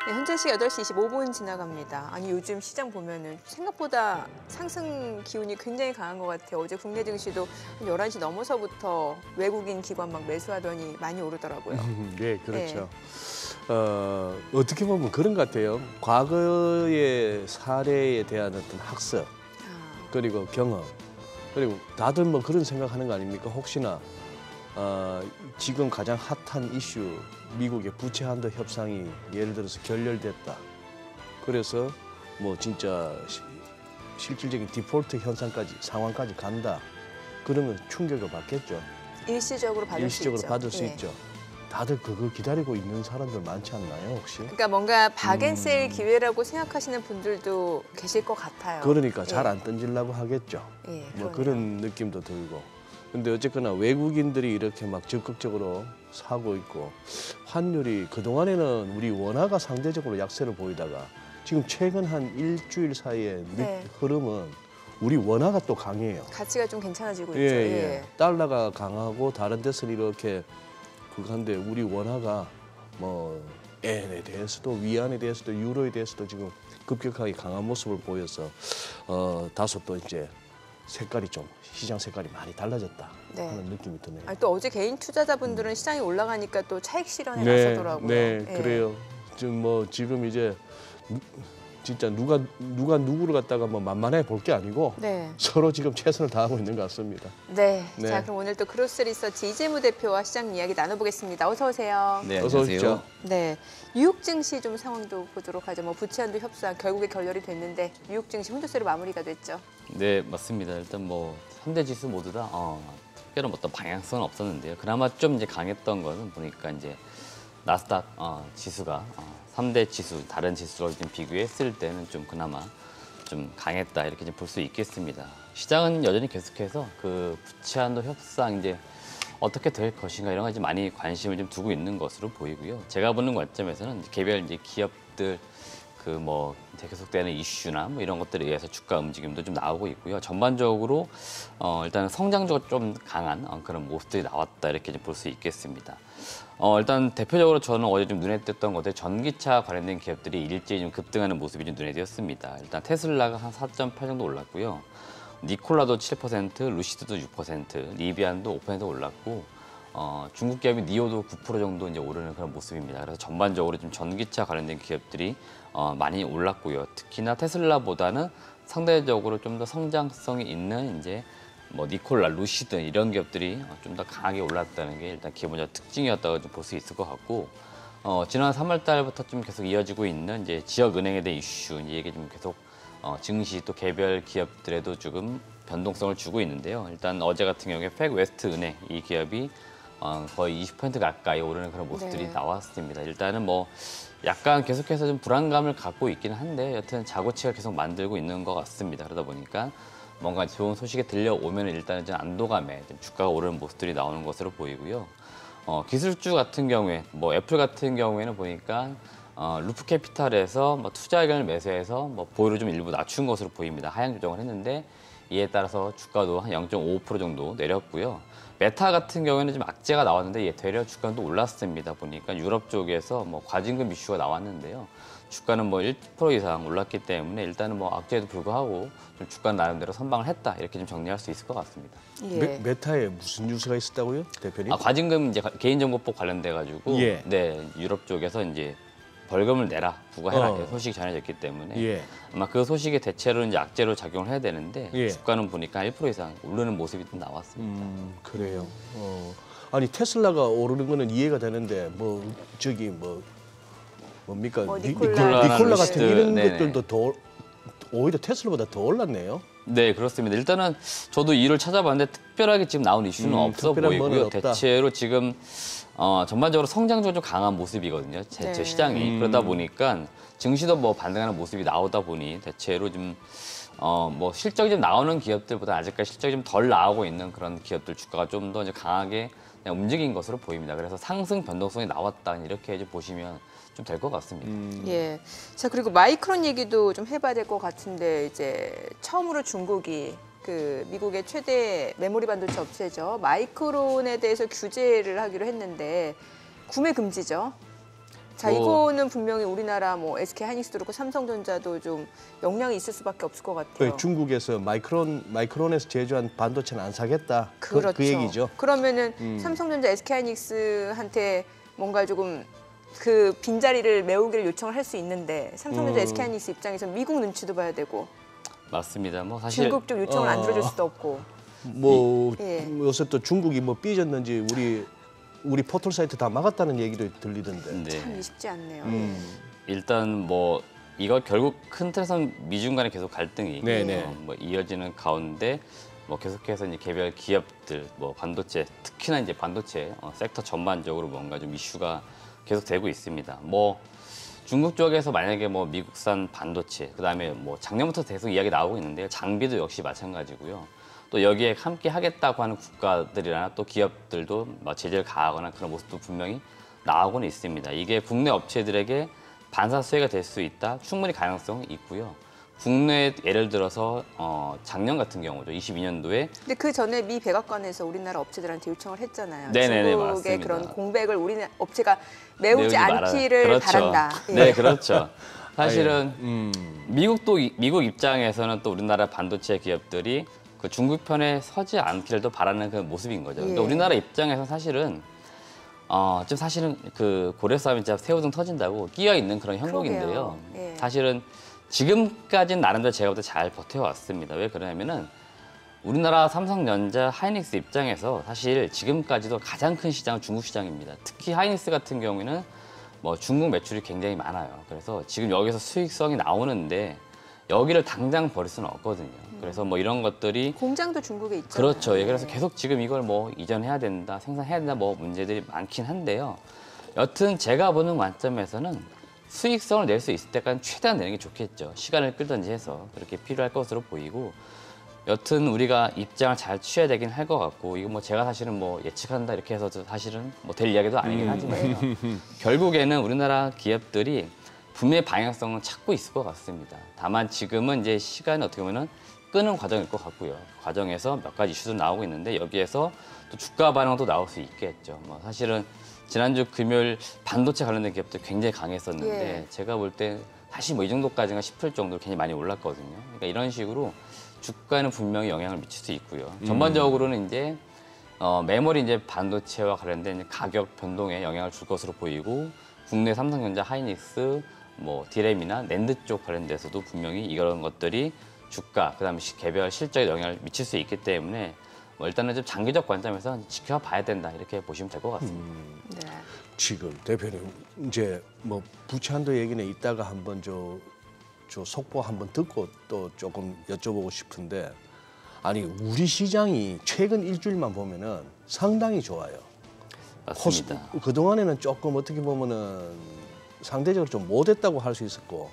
네, 현재 시각 8시 25분 지나갑니다. 아니 요즘 시장 보면은 생각보다 상승 기운이 굉장히 강한 것 같아요. 어제 국내 증시도 한 11시 넘어서부터 외국인 기관 막 매수하더니 많이 오르더라고요. 네, 그렇죠. 어떻게 보면 그런 것 같아요. 과거의 사례에 대한 어떤 학습, 그리고 경험, 그리고 다들 뭐 그런 생각하는 거 아닙니까? 혹시나 지금 가장 핫한 이슈, 미국의 부채 한도 협상이 예를 들어서 결렬됐다. 그래서 뭐 진짜 실질적인 디폴트 상황까지 간다. 그러면 충격을 받겠죠. 일시적으로 받을 수 있죠. 다들 그걸 기다리고 있는 사람들 많지 않나요, 혹시? 그러니까 뭔가 박앤세일 기회라고 생각하시는 분들도 계실 것 같아요. 그러니까 잘 안 던지려고 하겠죠. 뭐 그런 느낌도 들고. 근데 어쨌거나 외국인들이 이렇게 막 적극적으로 사고 있고, 환율이 그동안에는 우리 원화가 상대적으로 약세를 보이다가 지금 최근 한 일주일 사이에 흐름은 우리 원화가 또 강해요. 가치가 좀 괜찮아지고 있죠. 예. 달러가 강하고 다른 데서는 이렇게 그한데 우리 원화가 뭐 엔에 대해서도 위안에 대해서도 유로에 대해서도 지금 급격하게 강한 모습을 보여서 다소 또 이제 색깔이 좀 시장 색깔이 많이 달라졌다 하는 느낌이 드네요. 또 어제 개인 투자자분들은 시장이 올라가니까 또 차익 실현에 나서더라고요. 네, 그래요. 지금 이제 진짜 누가 누구를 갖다가 뭐 만만해 볼 게 아니고 서로 지금 최선을 다하고 있는 것 같습니다. 네. 자, 그럼 오늘 또 크로스 리서치 이재무 대표와 시장 이야기 나눠보겠습니다. 어서 오세요. 네, 어서 오십시오. 네, 뉴욕 증시 좀 상황도 보도록 하죠. 뭐 부채 한도 협상 결국에 결렬이 됐는데 뉴욕 증시 혼조세로 마무리가 됐죠. 네, 맞습니다. 일단 뭐 3대 지수 모두 다 특별한 어떤 방향성은 없었는데요. 그나마 좀 이제 강했던 거는 보니까 이제 나스닥 지수가 3대 지수, 다른 지수로 좀 비교했을 때는 좀 그나마 좀 강했다 이렇게 볼 수 있겠습니다. 시장은 여전히 계속해서 그 부채 한도 협상 이제 어떻게 될 것인가 이런 거 많이 관심을 좀 두고 있는 것으로 보이고요. 제가 보는 관점에서는 개별 이제 기업들 그 뭐 계속되는 이슈나 뭐 이런 것들에 의해서 주가 움직임도 좀 나오고 있고요. 전반적으로 일단 성장적으로 좀 강한 그런 모습들이 나왔다 이렇게 볼 수 있겠습니다. 일단 대표적으로 저는 어제 좀 눈에 띄었던 것들 전기차 관련된 기업들이 일제히 좀 급등하는 모습이 좀 눈에 띄었습니다. 일단 테슬라가 한 4.8 정도 올랐고요. 니콜라도 7%, 루시드도 6%, 리비안도 5% 올랐고 중국 기업이 니오도 9% 정도 이제 오르는 그런 모습입니다. 그래서 전반적으로 좀 전기차 관련된 기업들이 많이 올랐고요. 특히나 테슬라보다는 상대적으로 좀 더 성장성이 있는 이제 뭐 니콜라, 루시드 이런 기업들이 좀 더 강하게 올랐다는 게 일단 기본적 특징이었다고 좀 볼 수 있을 것 같고 지난 3월 달부터 좀 계속 이어지고 있는 이제 지역 은행에 대한 이슈 이게 좀 계속 증시 또 개별 기업들에도 조금 변동성을 주고 있는데요. 일단 어제 같은 경우에 팩웨스트 은행 이 기업이 거의 20% 가까이 오르는 그런 모습들이 나왔습니다. 일단은 뭐 약간 계속해서 좀 불안감을 갖고 있기는 한데 여튼 자구치가 계속 만들고 있는 것 같습니다. 그러다 보니까 뭔가 좋은 소식이 들려오면 일단은 좀 안도감에 좀 주가가 오르는 모습들이 나오는 것으로 보이고요. 기술주 같은 경우에 뭐 애플 같은 경우에는 보니까 루프 캐피탈에서 뭐 투자 의견을 매수해서 뭐 보유를 좀 일부 낮춘 것으로 보입니다. 하향 조정을 했는데 이에 따라서 주가도 한 0.5% 정도 내렸고요. 메타 같은 경우에는 좀 악재가 나왔는데 되려 주가도 올랐습니다. 보니까 유럽 쪽에서 뭐 과징금 이슈가 나왔는데요. 주가는 뭐 1% 이상 올랐기 때문에 일단은 뭐 악재에도 불구하고 좀 주가는 나름대로 선방을 했다 이렇게 좀 정리할 수 있을 것 같습니다. 메타에 무슨 뉴스가 있었다고요, 대표님? 과징금 이제 개인정보법 관련돼 가지고 네 유럽 쪽에서 이제 벌금을 내라, 부과해라 이렇게 소식이 전해졌기 때문에 아마 그 소식의 대체로 이제 악재로 작용을 해야 되는데 주가는 보니까 1% 이상 오르는 모습이 좀 나왔습니다. 그래요. 아니 테슬라가 오르는 거는 이해가 되는데 뭐 저기 뭡니까 니콜라 같은 이런 것들도 더 오히려 테슬라보다 더 올랐네요. 네, 그렇습니다. 일단은 저도 이유를 찾아봤는데 특별하게 지금 나온 이슈는 없어 보이고요. 대체로 지금 전반적으로 성장적으로 좀 강한 모습이거든요. 제 시장이. 그러다 보니까 증시도 뭐 반등하는 모습이 나오다 보니 대체로 좀 뭐 실적이 좀 나오는 기업들보다 아직까지 실적이 좀 덜 나오고 있는 그런 기업들 주가가 좀 더 이제 강하게 그냥 움직인 것으로 보입니다. 그래서 상승 변동성이 나왔다 이렇게 이제 보시면 좀 될 것 같습니다. 자, 그리고 마이크론 얘기도 좀 해봐야 될 것 같은데 이제 처음으로 중국이 그 미국의 최대 메모리 반도체 업체죠. 마이크론에 대해서 규제를 하기로 했는데 구매 금지죠. 자, 이거는 분명히 우리나라 뭐 SK 하이닉스도 그렇고 삼성전자도 좀 영향이 있을 수밖에 없을 것 같아요. 중국에서 마이크론에서 제조한 반도체는 안 사겠다. 그렇죠. 그 얘기죠. 그러면은 삼성전자 SK 하이닉스한테 뭔가 조금 그 빈자리를 메우기를 요청을 할 수 있는데 삼성전자 SK 하이닉스 입장에서 미국 눈치도 봐야 되고 맞습니다. 뭐 사실 중국 쪽 요청을 안 들어줄 수도 없고. 뭐 예. 요새 또 중국이 뭐 삐졌는지 우리 포털 사이트 다 막았다는 얘기도 들리던데. 네. 참 쉽지 않네요. 일단 뭐 이거 결국 큰 틀에서 미중 간의 계속 갈등이 네네. 뭐 이어지는 가운데 뭐 계속해서 이제 개별 기업들 뭐 반도체 특히나 이제 반도체 섹터 전반적으로 뭔가 좀 이슈가 계속되고 있습니다. 뭐 중국 쪽에서 만약에 뭐 미국산 반도체 그다음에 뭐 작년부터 계속 이야기 나오고 있는데요. 장비도 역시 마찬가지고요. 또 여기에 함께 하겠다고 하는 국가들이나 또 기업들도 뭐 제재를 가하거나 그런 모습도 분명히 나오고는 있습니다. 이게 국내 업체들에게 반사 수혜가 될 수 있다. 충분히 가능성이 있고요. 국내 예를 들어서 작년 같은 경우죠. 22년도에 근데 그 전에 미 백악관에서 우리나라 업체들한테 요청을 했잖아요. 네네네, 중국의 맞습니다. 그런 공백을 우리나라 업체가 메우지 메우지 않기를 그렇죠. 바란다. 예. 네, 그렇죠. 사실은 예. 미국 입장에서는 또 우리나라 반도체 기업들이 그 중국 편에 서지 않기를 또 바라는 그 모습인 거죠. 근데 예. 우리나라 입장에서 사실은 지금 사실은 그 고려 싸움이 진짜 새우등 터진다고 끼어 있는 그런 형국인데요. 그러게요. 예. 사실은 지금까지는 나름대로 제가 볼 때 잘 버텨왔습니다. 왜 그러냐면은 우리나라 삼성전자, 하이닉스 입장에서 사실 지금까지도 가장 큰 시장은 중국 시장입니다. 특히 하이닉스 같은 경우에는 뭐 중국 매출이 굉장히 많아요. 그래서 지금 여기서 수익성이 나오는데 여기를 당장 버릴 수는 없거든요. 그래서 뭐 이런 것들이 공장도 중국에 있잖아요. 그렇죠. 예, 그래서 예. 계속 지금 이걸 뭐 이전해야 된다, 생산해야 된다, 뭐 문제들이 많긴 한데요. 여튼 제가 보는 관점에서는 수익성을 낼 수 있을 때까지 최대한 내는 게 좋겠죠. 시간을 끌든지 해서 그렇게 필요할 것으로 보이고 여튼 우리가 입장을 잘 취해야 되긴 할 것 같고 이거 뭐 제가 사실은 뭐 예측한다 이렇게 해서 사실은 뭐 될 이야기도 아니긴 하지만요. 결국에는 우리나라 기업들이 분명히 방향성을 찾고 있을 것 같습니다. 다만 지금은 이제 시간이 어떻게 보면은 끄는 과정일 것 같고요. 과정에서 몇 가지 이슈도 나오고 있는데 여기에서 또 주가 반응도 나올 수 있겠죠. 뭐 사실은 지난주 금요일 반도체 관련된 기업들 굉장히 강했었는데 예. 제가 볼 때 사실 뭐 이 정도까지가 싶을 정도로 굉장히 많이 올랐거든요. 그러니까 이런 식으로 주가에는 분명히 영향을 미칠 수 있고요. 전반적으로는 이제 메모리 이제 반도체와 관련된 이제 가격 변동에 영향을 줄 것으로 보이고 국내 삼성전자, 하이닉스, 뭐 디램이나 낸드 쪽 관련돼서도 분명히 이런 것들이 주가 그다음에 개별 실적에 영향을 미칠 수 있기 때문에 뭐 일단은 좀 장기적 관점에서 지켜봐야 된다 이렇게 보시면 될 것 같습니다. 네. 지금 대표님 이제 뭐 부채 한도 얘기는 이따가 한번 저 속보 한번 듣고 또 조금 여쭤보고 싶은데 아니 우리 시장이 최근 일주일만 보면은 상당히 좋아요. 맞습니다. 그동안에는 조금 어떻게 보면은 상대적으로 좀 못했다고 할 수 있었고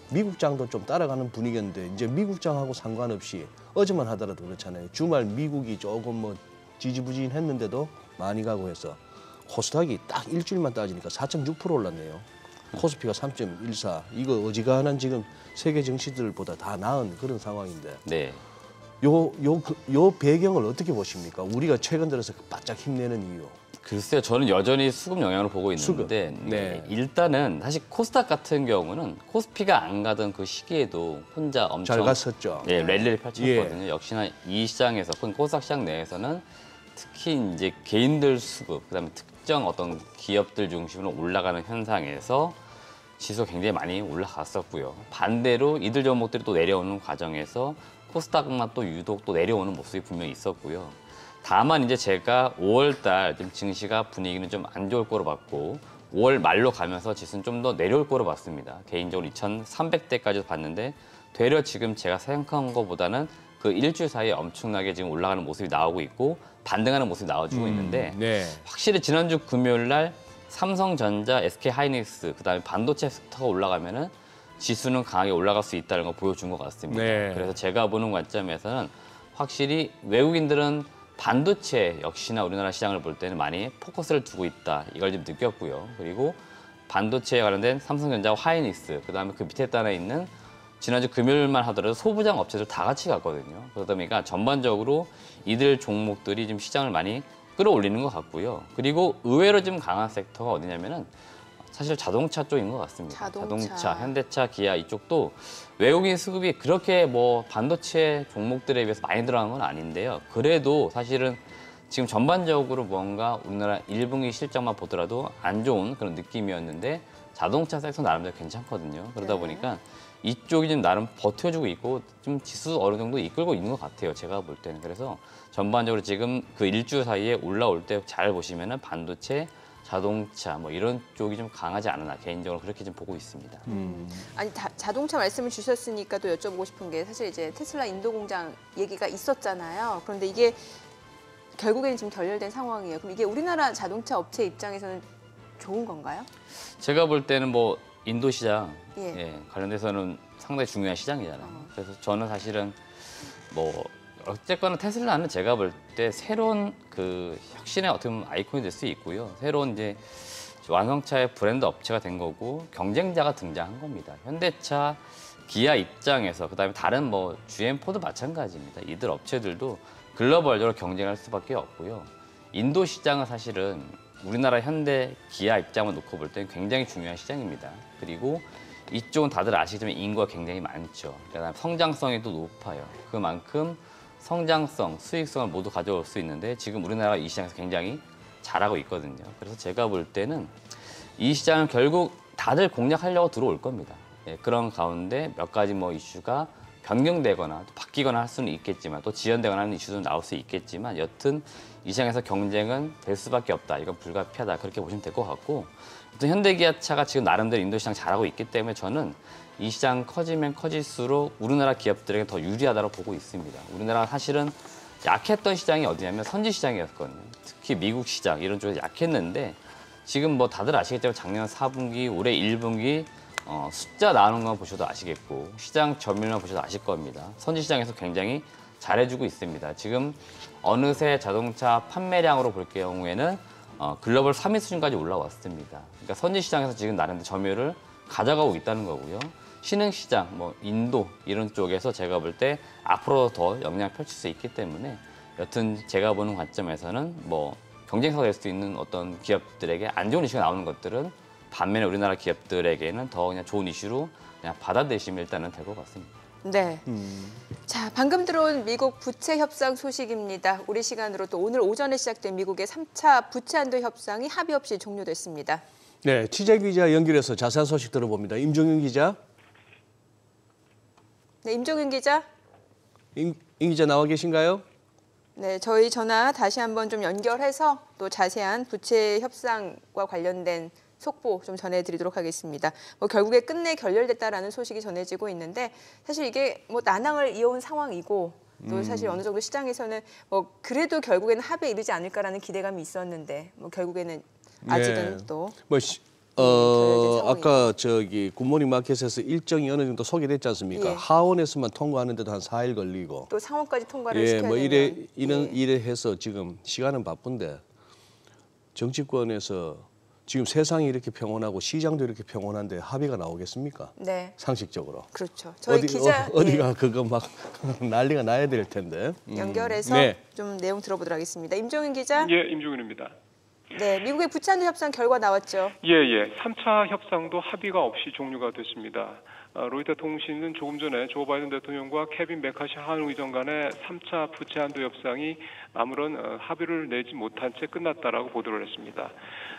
미국장도 좀 따라가는 분위기였는데 이제 미국장하고 상관없이 어제만 하더라도 그렇잖아요. 주말 미국이 조금 뭐 지지부진했는데도 많이 가고 해서 코스닥이 딱 일주일만 따지니까 4.6% 올랐네요. 코스피가 3.14. 이거 어지간한 지금 세계 증시들보다 다 나은 그런 상황인데 네. 요 배경을 어떻게 보십니까? 우리가 최근 들어서 바짝 힘내는 이유. 글쎄요, 저는 여전히 수급 영향을 보고 있는데 수급. 네. 일단은 사실 코스닥 같은 경우는 코스피가 안 가던 그 시기에도 혼자 엄청 잘 갔었죠. 예, 랠리를 펼쳤거든요. 역시나 이 시장에서 코스닥 시장 내에서는 특히 이제 개인들 수급, 그다음에 특정 어떤 기업들 중심으로 올라가는 현상에서 지수가 굉장히 많이 올라갔었고요. 반대로 이들 종목들이 또 내려오는 과정에서 코스닥만 또 유독 또 내려오는 모습이 분명히 있었고요. 다만 이제 제가 5월달 좀 증시가 분위기는 좀 안 좋을 거로 봤고 5월 말로 가면서 지수는 좀 더 내려올 거로 봤습니다. 개인적으로 2,300대까지 봤는데 되려 지금 제가 생각한 것보다는 그 일주일 사이에 엄청나게 지금 올라가는 모습이 나오고 있고 반등하는 모습이 나와주고 있는데 네. 확실히 지난주 금요일 날 삼성전자, SK 하이닉스 그다음에 반도체 섹터가 올라가면은 지수는 강하게 올라갈 수 있다는 걸 보여준 것 같습니다. 네. 그래서 제가 보는 관점에서는 확실히 외국인들은 반도체 역시나 우리나라 시장을 볼 때는 많이 포커스를 두고 있다. 이걸 좀 느꼈고요. 그리고 반도체에 관련된 삼성전자와 하이닉스, 그다음에 그 밑에 따라 있는 지난주 금요일만 하더라도 소부장 업체들 다 같이 갔거든요. 그러다 보니까 전반적으로 이들 종목들이 지금 시장을 많이 끌어올리는 것 같고요. 그리고 의외로 좀 강한 섹터가 어디냐면은 사실 자동차 쪽인 것 같습니다. 자동차. 현대차, 기아 이쪽도 외국인 수급이 그렇게 뭐 반도체 종목들에 비해서 많이 들어간 건 아닌데요. 그래도 사실은 지금 전반적으로 뭔가 우리나라 1분기 실적만 보더라도 안 좋은 그런 느낌이었는데 자동차 섹터 나름대로 괜찮거든요. 그러다 네. 보니까 이쪽이 좀 나름 버텨주고 있고 좀 지수 어느 정도 이끌고 있는 것 같아요. 제가 볼 때는. 그래서 전반적으로 지금 그 일주 사이에 올라올 때 잘 보시면은 반도체, 자동차 뭐 이런 쪽이 좀 강하지 않나 개인적으로 그렇게 좀 보고 있습니다. 아니 자동차 말씀을 주셨으니까 또 여쭤보고 싶은 게 사실 이제 테슬라 인도 공장 얘기가 있었잖아요. 그런데 이게 결국에는 지금 결렬된 상황이에요. 그럼 이게 우리나라 자동차 업체 입장에서는 좋은 건가요? 제가 볼 때는 뭐 인도 시장 예. 관련돼서는 상당히 중요한 시장이잖아요. 그래서 저는 사실은 뭐 어쨌거나 테슬라는 제가 볼 때 새로운 그 혁신의 어떻게 보면 아이콘이 될 수 있고요. 새로운 이제 완성차의 브랜드 업체가 된 거고 경쟁자가 등장한 겁니다. 현대차, 기아 입장에서 그다음에 다른 뭐 GM, 포드 마찬가지입니다. 이들 업체들도 글로벌적으로 경쟁할 수밖에 없고요. 인도 시장은 사실은 우리나라 현대, 기아 입장을 놓고 볼 때는 굉장히 중요한 시장입니다. 그리고 이쪽은 다들 아시지만 인구가 굉장히 많죠. 그다음에 성장성이 또 높아요. 그만큼 성장성, 수익성을 모두 가져올 수 있는데 지금 우리나라가 이 시장에서 굉장히 잘하고 있거든요. 그래서 제가 볼 때는 이 시장은 결국 다들 공략하려고 들어올 겁니다. 예, 그런 가운데 몇 가지 뭐 이슈가 변경되거나 또 바뀌거나 할 수는 있겠지만 또 지연되거나 하는 이슈도 나올 수 있겠지만 여튼 이 시장에서 경쟁은 될 수밖에 없다. 이건 불가피하다. 그렇게 보시면 될 것 같고 또 현대기아차가 지금 나름대로 인도 시장 잘하고 있기 때문에 저는 이 시장 커지면 커질수록 우리나라 기업들에게 더 유리하다고 보고 있습니다. 우리나라가 사실은 약했던 시장이 어디냐면 선지 시장이었거든요. 특히 미국 시장 이런 쪽에서 약했는데 지금 뭐 다들 아시겠지만 작년 4분기, 올해 1분기 숫자 나오는 건 보셔도 아시겠고 시장 점유율만 보셔도 아실 겁니다. 선지 시장에서 굉장히 잘해주고 있습니다. 지금 어느새 자동차 판매량으로 볼 경우에는 글로벌 3위 수준까지 올라왔습니다. 그러니까 선지 시장에서 지금 나름대로 점유율을 가져가고 있다는 거고요. 신흥 시장, 뭐 인도 이런 쪽에서 제가 볼 때 앞으로 더 역량 펼칠 수 있기 때문에 여튼 제가 보는 관점에서는 뭐 경쟁사가 될 수 있는 어떤 기업들에게 안 좋은 이슈가 나오는 것들은 반면에 우리나라 기업들에게는 더 그냥 좋은 이슈로 그냥 받아들이시면 일단은 될 것 같습니다. 네. 자, 방금 들어온 미국 부채 협상 소식입니다. 우리 시간으로 또 오늘 오전에 시작된 미국의 3차 부채 한도 협상이 합의 없이 종료됐습니다. 네, 취재 기자 연결해서 자세한 소식 들어봅니다. 임종윤 기자. 네, 임종윤 기자. 임 기자 나와 계신가요? 네, 저희 전화 다시 한번 좀 연결해서 또 자세한 부채 협상과 관련된 속보 좀 전해드리도록 하겠습니다. 뭐 결국에 끝내 결렬됐다라는 소식이 전해지고 있는데 사실 이게 뭐 난항을 이어온 상황이고 또 사실 어느 정도 시장에서는 뭐 그래도 결국에는 합의에 이르지 않을까라는 기대감이 있었는데 뭐 결국에는 아직은 네. 또 뭐 결렬된 아까 저기 굿모닝 마켓에서 일정이 어느 정도 소개됐지 않습니까? 예. 하원에서만 통과하는데도 한 4일 걸리고. 또 상원까지 통과를 예, 시켜야 뭐 되면 이래 해서 지금 시간은 바쁜데 정치권에서 지금 세상이 이렇게 평온하고 시장도 이렇게 평온한데 합의가 나오겠습니까? 네, 상식적으로. 그렇죠. 저희 기자 어디가 그거 막 난리가 나야 될 텐데. 연결해서 네. 좀 내용 들어보도록 하겠습니다. 임종윤 기자. 예, 임종윤입니다. 네, 미국의 부채 한도 협상 결과 나왔죠. 예. 3차 협상도 합의가 없이 종료가 됐습니다. 로이터 통신은 조금 전에 조 바이든 대통령과 케빈 메카시 하원 의장 간의 3차 부채 한도 협상이 아무런 합의를 내지 못한 채 끝났다라고 보도를 했습니다.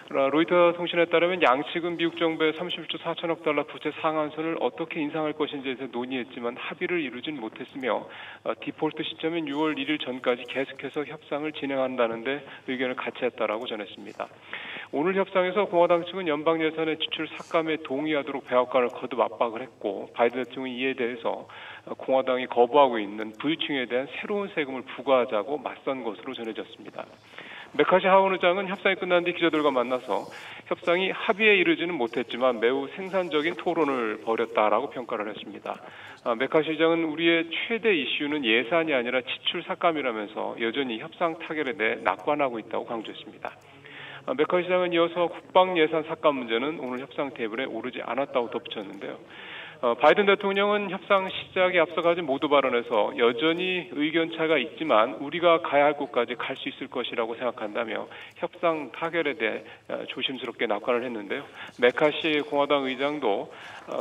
로이터 통신에 따르면 양측은 미국 정부의 31조 4천억 달러 부채 상한선을 어떻게 인상할 것인지에 대해서 논의했지만 합의를 이루진 못했으며 디폴트 시점인 6월 1일 전까지 계속해서 협상을 진행한다는데 의견을 같이 했다라고 전했습니다. 오늘 협상에서 공화당 측은 연방 예산의 지출 삭감에 동의하도록 백악관을 거듭 압박을 했고 바이든 대통령이 이에 대해서 공화당이 거부하고 있는 부유층에 대한 새로운 세금을 부과하자고 맞선 것으로 전해졌습니다. 메카시 하원 의장은 협상이 끝난 뒤 기자들과 만나서 협상이 합의에 이르지는 못했지만 매우 생산적인 토론을 벌였다라고 평가를 했습니다. 메카시 의장은 우리의 최대 이슈는 예산이 아니라 지출 삭감이라면서 여전히 협상 타결에 대해 낙관하고 있다고 강조했습니다. 메카시 의장은 이어서 국방 예산 삭감 문제는 오늘 협상 테이블에 오르지 않았다고 덧붙였는데요. 바이든 대통령은 협상 시작에 앞서가지 모두 발언에서 여전히 의견 차가 있지만 우리가 가야 할 곳까지 갈 수 있을 것이라고 생각한다며 협상 타결에 대해 조심스럽게 낙관을 했는데요. 메카시 공화당 의장도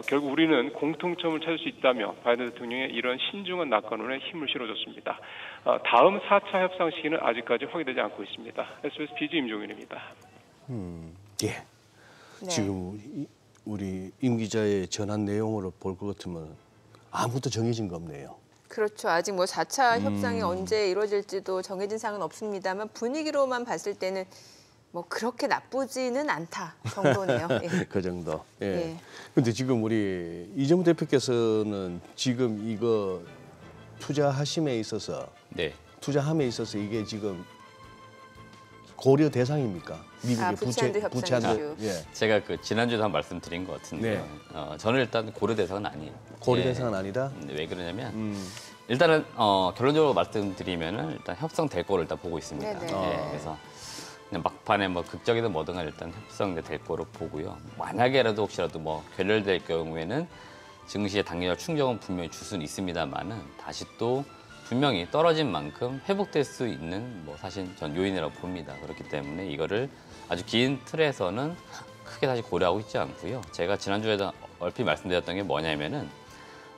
결국 우리는 공통점을 찾을 수 있다며 바이든 대통령의 이런 신중한 낙관론에 힘을 실어줬습니다. 다음 4차 협상 시기는 아직까지 확인되지 않고 있습니다. SBS BG 임종윤입니다. 예. 네. 지금 우리 임 기자의 전한 내용으로 볼 것 같으면 아무것도 정해진 거 없네요. 그렇죠. 아직 뭐 4차 협상이 언제 이루어질지도 정해진 사항은 없습니다만 분위기로만 봤을 때는 뭐 그렇게 나쁘지는 않다 정도네요. 예. 그 정도. 예. 예. 근데 지금 우리 이재명 대표께서는 지금 이거 투자하심에 있어서 네. 투자함에 있어서 이게 지금 고려 대상입니까? 미국의 부채 협상 이슈. 예. 제가 그 지난주에도 한 말씀드린 것 같은데 네. 저는 일단 고려 대상은 아니에요. 고려 예. 대상은 아니다. 왜 그러냐면 일단은 결론적으로 말씀드리면은 일단 협상될 거로 일단 보고 있습니다. 네네. 예, 그래서 그냥 막판에 뭐 극적이든 뭐든 간에 일단 협상될 거로 보고요. 만약에라도 혹시라도 뭐 결렬될 경우에는 증시에 당기적 충격은 분명히 줄 수는 있습니다만은 다시 또 분명히 떨어진 만큼 회복될 수 있는 뭐 사실 전 요인이라고 봅니다. 그렇기 때문에 이거를 아주 긴 틀에서는 크게 다시 고려하고 있지 않고요. 제가 지난주에도 얼핏 말씀드렸던 게 뭐냐면은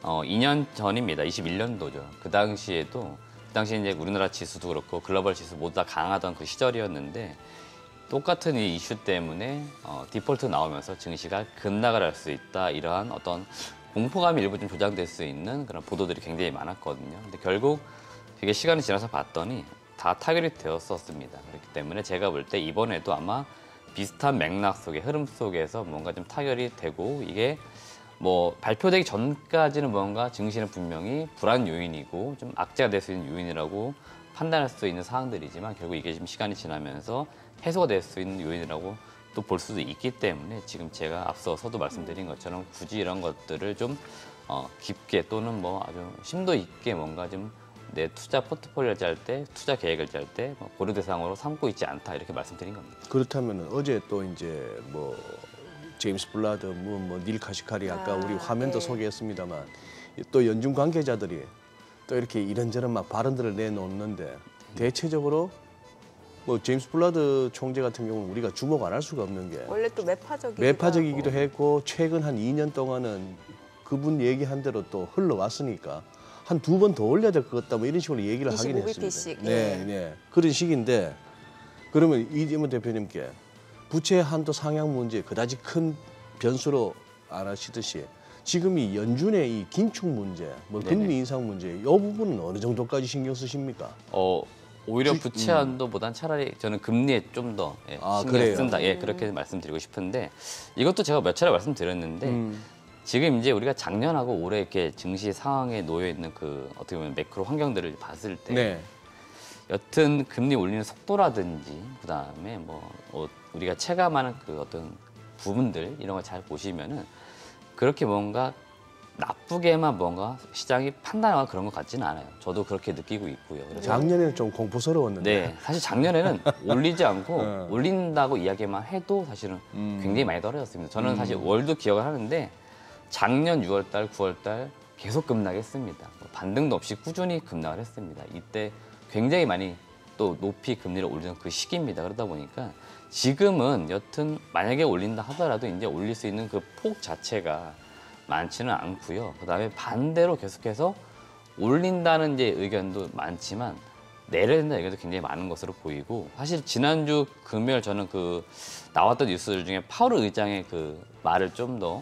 2년 전입니다. 21년도죠. 그 당시에 이제 우리나라 지수도 그렇고 글로벌 지수 모두 다 강하던 그 시절이었는데 똑같은 이 이슈 때문에 디폴트 나오면서 증시가 급락을 할 수 있다. 이러한 어떤 공포감이 일부 좀 조장될 수 있는 그런 보도들이 굉장히 많았거든요. 근데 결국 되게 시간이 지나서 봤더니 다 타결이 되었었습니다. 그렇기 때문에 제가 볼 때 이번에도 아마 비슷한 맥락 속에 흐름 속에서 뭔가 좀 타결이 되고 이게 뭐 발표되기 전까지는 뭔가 증시는 분명히 불안 요인이고 좀 악재가 될 수 있는 요인이라고 판단할 수 있는 사항들이지만 결국 이게 지금 시간이 지나면서 해소가 될 수 있는 요인이라고 또 볼 수도 있기 때문에 지금 제가 앞서서도 말씀드린 것처럼 굳이 이런 것들을 좀 깊게 또는 뭐 아주 심도 있게 뭔가 좀 내 투자 포트폴리오를 짤 때, 투자 계획을 짤 때 고려 대상으로 삼고 있지 않다 이렇게 말씀드린 겁니다. 그렇다면 어제 또 이제 뭐 제임스 블라드, 닐 카시카리 아까 우리 화면도 네. 소개했습니다만 또 연중 관계자들이 또 이렇게 이런저런 막 발언들을 내놓는데 대체적으로 뭐 제임스 블라드 총재 같은 경우는 우리가 주목 안 할 수가 없는 게 원래 또 매파적이기도 했고 최근 한 2년 동안은 그분 얘기한 대로 또 흘러왔으니까 한 2번 더 올려야 될 것 같다 뭐 이런 식으로 얘기를 하긴 25bp씩, 했습니다. 예. 네, 네. 그런 식인데 그러면 이재명 대표님께 부채 한도 상향 문제 그다지 큰 변수로 안 하시듯이 지금 이 연준의 이 긴축 문제, 뭐 금리 네네. 인상 문제 이 부분은 어느 정도까지 신경 쓰십니까? 오히려 부채 한도보단 차라리 저는 금리에 좀 더 신경 그래요? 쓴다. 예, 그렇게 말씀드리고 싶은데 이것도 제가 몇 차례 말씀드렸는데 지금 이제 우리가 작년하고 올해 이렇게 증시 상황에 놓여 있는 그 어떻게 보면 매크로 환경들을 봤을 때 네. 여튼 금리 올리는 속도라든지 그다음에 뭐 우리가 체감하는 그 어떤 부분들 이런 걸 잘 보시면은 그렇게 뭔가 나쁘게만 뭔가 시장이 판단하거나 그런 것 같지는 않아요. 저도 그렇게 느끼고 있고요. 그래서 작년에는 좀 공포스러웠는데. 네, 사실 작년에는 올리지 않고 올린다고 이야기만 해도 사실은 굉장히 많이 떨어졌습니다. 저는 사실 월도 기억을 하는데 작년 6월달, 9월달 계속 급락했습니다. 반등도 없이 꾸준히 급락을 했습니다. 이때 굉장히 많이 또 높이 금리를 올리는 그 시기입니다. 그러다 보니까 지금은 여튼 만약에 올린다 하더라도 이제 올릴 수 있는 그 폭 자체가 많지는 않고요. 그다음에 반대로 계속해서 올린다는 이제 의견도 많지만 내려야 된다는 의견도 굉장히 많은 것으로 보이고 사실 지난주 금요일 저는 그 나왔던 뉴스들 중에 파월 의장의 그 말을 좀 더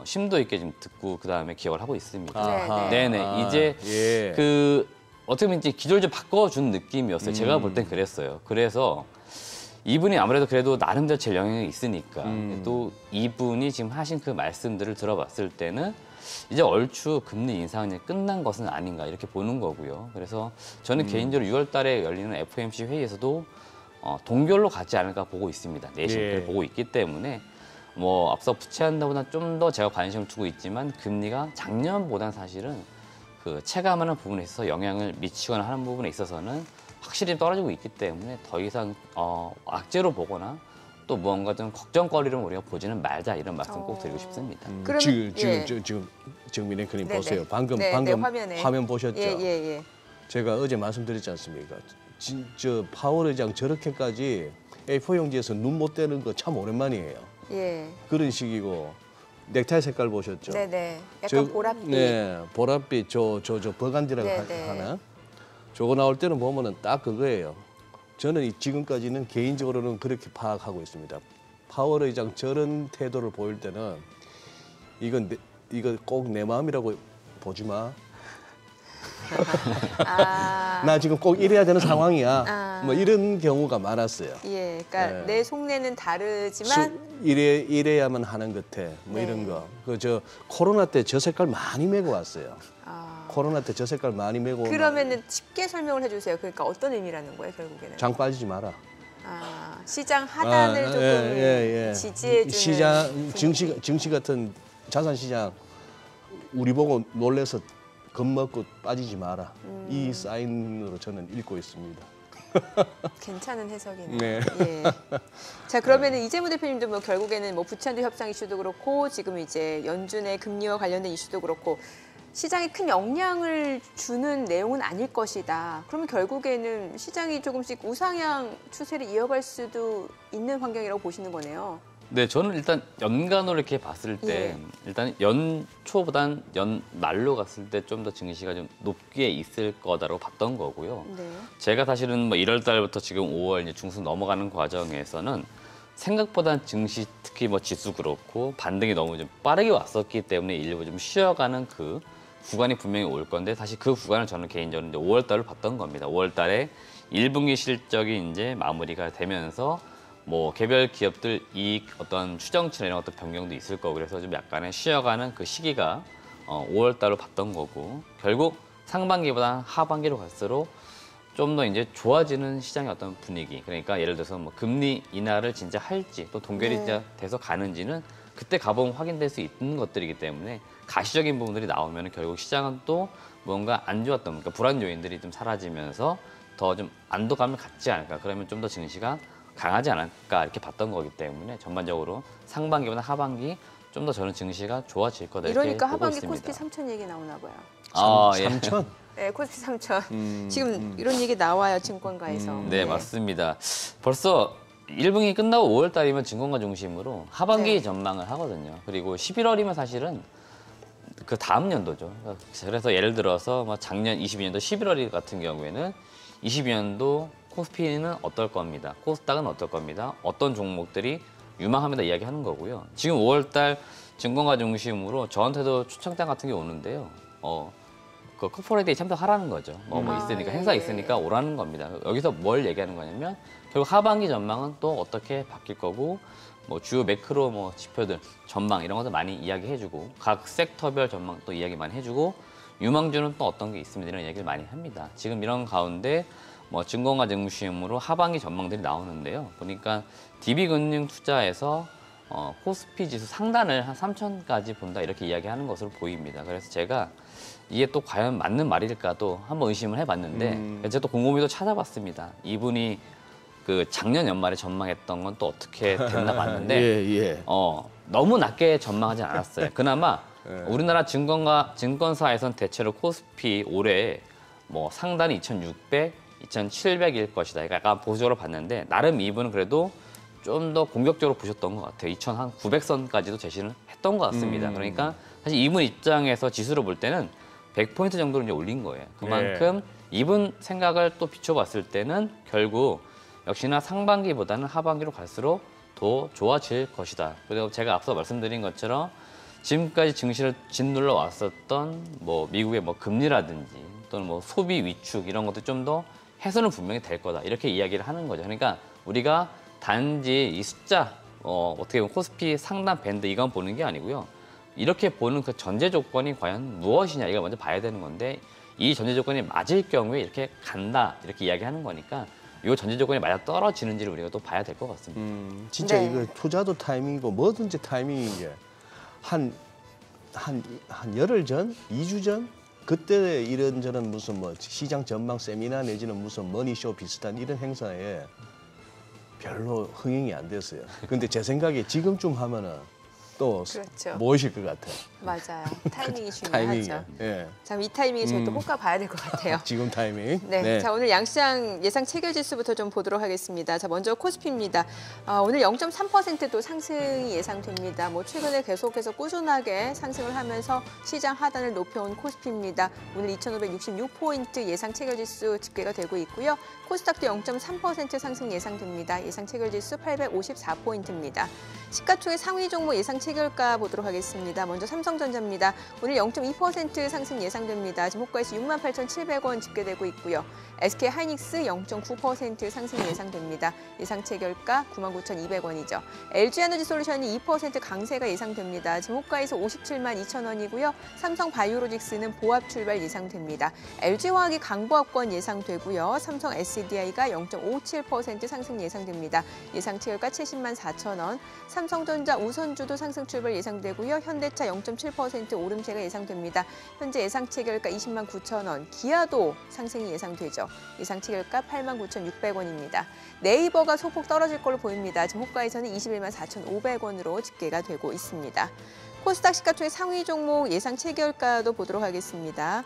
심도 있게 좀 듣고 그다음에 기억을 하고 있습니다. 아하. 네네 이제 예. 그 어떻게 보면 이제 기조를 좀 바꿔준 느낌이었어요. 제가 볼 땐 그랬어요. 그래서 이분이 아무래도 그래도 나름대로 제일 영향이 있으니까 또 이분이 지금 하신 그 말씀들을 들어봤을 때는 이제 얼추 금리 인상이 이제 끝난 것은 아닌가 이렇게 보는 거고요. 그래서 저는 개인적으로 6월 달에 열리는 FOMC 회의에서도 동결로 가지 않을까 보고 있습니다. 내신을 보고 있기 때문에 뭐 앞서 부채 한다보다 좀 더 제가 관심을 두고 있지만 금리가 작년보다는 사실은 그 체감하는 부분에 있어서 영향을 미치거나 하는 부분에 있어서는 확실히 떨어지고 있기 때문에 더 이상 악재로 보거나 또 무언가 좀 걱정거리로 우리가 보지는 말자 이런 말씀 꼭 드리고 싶습니다. 그러면 지금 정민 앵커님 네네. 보세요. 방금 화면에. 화면 보셨죠? 예. 제가 어제 말씀드렸지 않습니까? 저 파월 의장 저렇게까지 A4 용지에서 눈 못 떼는 거 참 오랜만이에요. 예. 그런 식이고 넥타이 색깔 보셨죠? 네네. 약간 보랏빛. 네, 보랏빛 저 버간디라고 네네. 하나? 저거 나올 때는 보면은 딱 그거예요. 저는 지금까지는 개인적으로는 그렇게 파악하고 있습니다. 파월 의장 저런 태도를 보일 때는 이거 꼭 내 마음이라고 보지 마. 나 지금 꼭 이래야 되는 상황이야. 뭐 이런 경우가 많았어요. 예, 그러니까 네. 내 속내는 다르지만 이래야만 하는 것 같아. 뭐 네. 이런 거. 저 코로나 때 저 색깔 많이 메고 왔어요. 아, 코로나 때 저 색깔 많이 메고 오면 그러면은 쉽게 설명을 해주세요. 그러니까 어떤 의미라는 거예요, 결국에는? 장 빠지지 마라. 아, 시장 하단을 조금 지지해주는 시장 증시 같은 자산 시장 우리 보고 놀래서 겁먹고 빠지지 마라. 이 사인으로 저는 읽고 있습니다. 괜찮은 해석이네요. 네. 예. 자, 그러면은 이재무 대표님도 뭐 결국에는 뭐 부채한도 협상 이슈도 그렇고 지금 이제 연준의 금리와 관련된 이슈도 그렇고 시장에 큰 영향을 주는 내용은 아닐 것이다. 그러면 결국에는 시장이 조금씩 우상향 추세를 이어갈 수도 있는 환경이라고 보시는 거네요. 네, 저는 일단 연간으로 이렇게 봤을 때 예. 일단 연초보단 연말로 갔을 때 좀 더 증시가 좀 높게 있을 거다라고 봤던 거고요. 네. 제가 사실은 뭐 1월 달부터 지금 5월 이제 중순 넘어가는 과정에서는 생각보다 증시 특히 뭐 지수 그렇고 반등이 너무 좀 빠르게 왔었기 때문에 일부 좀 쉬어가는 그 구간이 분명히 올 건데 사실 그 구간을 저는 개인적으로 이제 5월 달을 봤던 겁니다. 5월 달에 1분기 실적이 이제 마무리가 되면서 뭐 개별 기업들 이익 어떤 추정치나 이런 것도 변경도 있을 거고 그래서 좀 약간의 쉬어가는 그 시기가 5월 달로 봤던 거고 결국 상반기보다 하반기로 갈수록 좀 더 이제 좋아지는 시장의 어떤 분위기 그러니까 예를 들어서 뭐 금리 인하를 진짜 할지 또 동결이 진짜 돼서 가는지는 그때 가보면 확인될 수 있는 것들이기 때문에 가시적인 부분들이 나오면 결국 시장은 또 뭔가 안 좋았던 그러니까 불안 요인들이 좀 사라지면서 더 좀 안도감을 갖지 않을까 그러면 좀 더 증시가 강하지 않을까 이렇게 봤던 거기 때문에 전반적으로 상반기보다 하반기 좀 더 저는 증시가 좋아질 거다 이렇게 이러니까 보고 하반기 있습니다. 코스피 3천 얘기 나오나 봐요. 예. 3천? 네, 코스피 3천. 지금 이런 얘기 나와요, 증권가에서. 네, 맞습니다. 벌써 1분기 끝나고 5월 달이면 증권가 중심으로 하반기 네. 전망을 하거든요. 그리고 11월이면 사실은 그 다음 연도죠. 그래서 예를 들어서 뭐 작년 22년도 11월 같은 경우에는 22년도 코스피는 어떨 겁니다. 코스닥은 어떨 겁니다. 어떤 종목들이 유망합니다 이야기하는 거고요. 지금 5월 달 증권가 중심으로 저한테도 초청장 같은 게 오는데요. 그 코퍼레이트에 참석하라는 거죠. 뭐 있으니까 행사 있으니까 오라는 겁니다. 여기서 뭘 얘기하는 거냐면 결국 하반기 전망은 또 어떻게 바뀔 거고 뭐 주요 매크로 뭐 지표들 전망 이런 것도 많이 이야기해주고 각 섹터별 전망 또 이야기 많이 해주고 유망주는 또 어떤 게 있습니다 이런 얘기를 많이 합니다. 지금 이런 가운데 뭐 증권가 중심으로 하반기 전망들이 나오는데요. 보니까 DB금융투자에서 코스피 지수 상단을 한 3천까지 본다 이렇게 이야기하는 것으로 보입니다. 그래서 제가 이게 또 과연 맞는 말일까도 한번 의심을 해봤는데 제가 또 곰곰이도 찾아봤습니다. 이분이 그 작년 연말에 전망했던 건 또 어떻게 됐나 봤는데 너무 낮게 전망하지 않았어요. 그나마 우리나라 증권사에선 대체로 코스피 올해 뭐 상단이 2,600, 2,700일 것이다. 약간 보수적으로 봤는데 나름 이분은 그래도 좀 더 공격적으로 보셨던 것 같아요. 2,900선까지도 제시를 했던 것 같습니다. 그러니까 사실 이분 입장에서 지수를 볼 때는 100포인트 정도로 이제 올린 거예요. 그만큼 이분 생각을 또 비춰봤을 때는 결국 역시나 상반기보다는 하반기로 갈수록 더 좋아질 것이다. 그리고 제가 앞서 말씀드린 것처럼 지금까지 증시를 짓눌러 왔었던 뭐 미국의 뭐 금리라든지 또는 뭐 소비 위축 이런 것도 좀 더 해소는 분명히 될 거다. 이렇게 이야기를 하는 거죠. 그러니까 우리가 단지 이 숫자 어떻게 보면 코스피 상단 밴드 이건 보는 게 아니고요. 이렇게 보는 그 전제 조건이 과연 무엇이냐 이걸 먼저 봐야 되는 건데 이 전제 조건이 맞을 경우에 이렇게 간다 이렇게 이야기하는 거니까 이 전제 조건이 맞아 떨어지는지를 우리가 또 봐야 될 것 같습니다. 진짜 네. 이거 투자도 타이밍이고 뭐든지 타이밍인 게 한 열흘 전, 2주 전 그때 이런저런 무슨 뭐 시장 전망 세미나 내지는 무슨 머니쇼 비슷한 이런 행사에 별로 흥행이 안 됐어요. 근데 제 생각에 지금쯤 하면은 또 그렇죠. 모이실 것 같아요. 맞아요. 타이밍이 타이밍이. 중요하죠. 예. 참 이 타이밍에 저희 또 호가 봐야 될 것 같아요. 지금 타이밍. 네. 자, 오늘 양시장 예상 체결 지수부터 좀 보도록 하겠습니다. 자, 먼저 코스피입니다. 오늘 0.3%도 상승이 예상됩니다. 뭐 최근에 계속해서 꾸준하게 상승을 하면서 시장 하단을 높여온 코스피입니다. 오늘 2,566포인트 예상 체결 지수 집계가 되고 있고요. 코스닥도 0.3% 상승 예상됩니다. 예상 체결 지수 854포인트입니다. 시가총액 상위 종목 예상 체결가 보도록 하겠습니다. 먼저 삼성전자입니다. 오늘 0.2% 상승 예상됩니다. 지금 호가에서 68,700원 집계되고 있고요. SK 하이닉스 0.9% 상승 예상됩니다. 예상 체결가 99,200원이죠. LG 에너지솔루션이 2% 강세가 예상됩니다. 지금 호가에서 57만 2천원이고요. 삼성 바이오로직스는 보합 출발 예상됩니다. LG화학이 강보합권 예상되고요. 삼성 SDI가 0.57% 상승 예상됩니다. 예상 체결가 70만 4천원. 삼성전자 우선주도 상승 출발 예상되고요. 현대차 0.7% 오름세가 예상됩니다. 현재 예상 체결가 20만 9천원. 기아도 상승이 예상되죠. 예상 체결가 8만 9,600원입니다. 네이버가 소폭 떨어질 걸로 보입니다. 지금 호가에서는 21만 4,500원으로 집계가 되고 있습니다. 코스닥 시가총액 상위 종목 예상 체결가도 보도록 하겠습니다.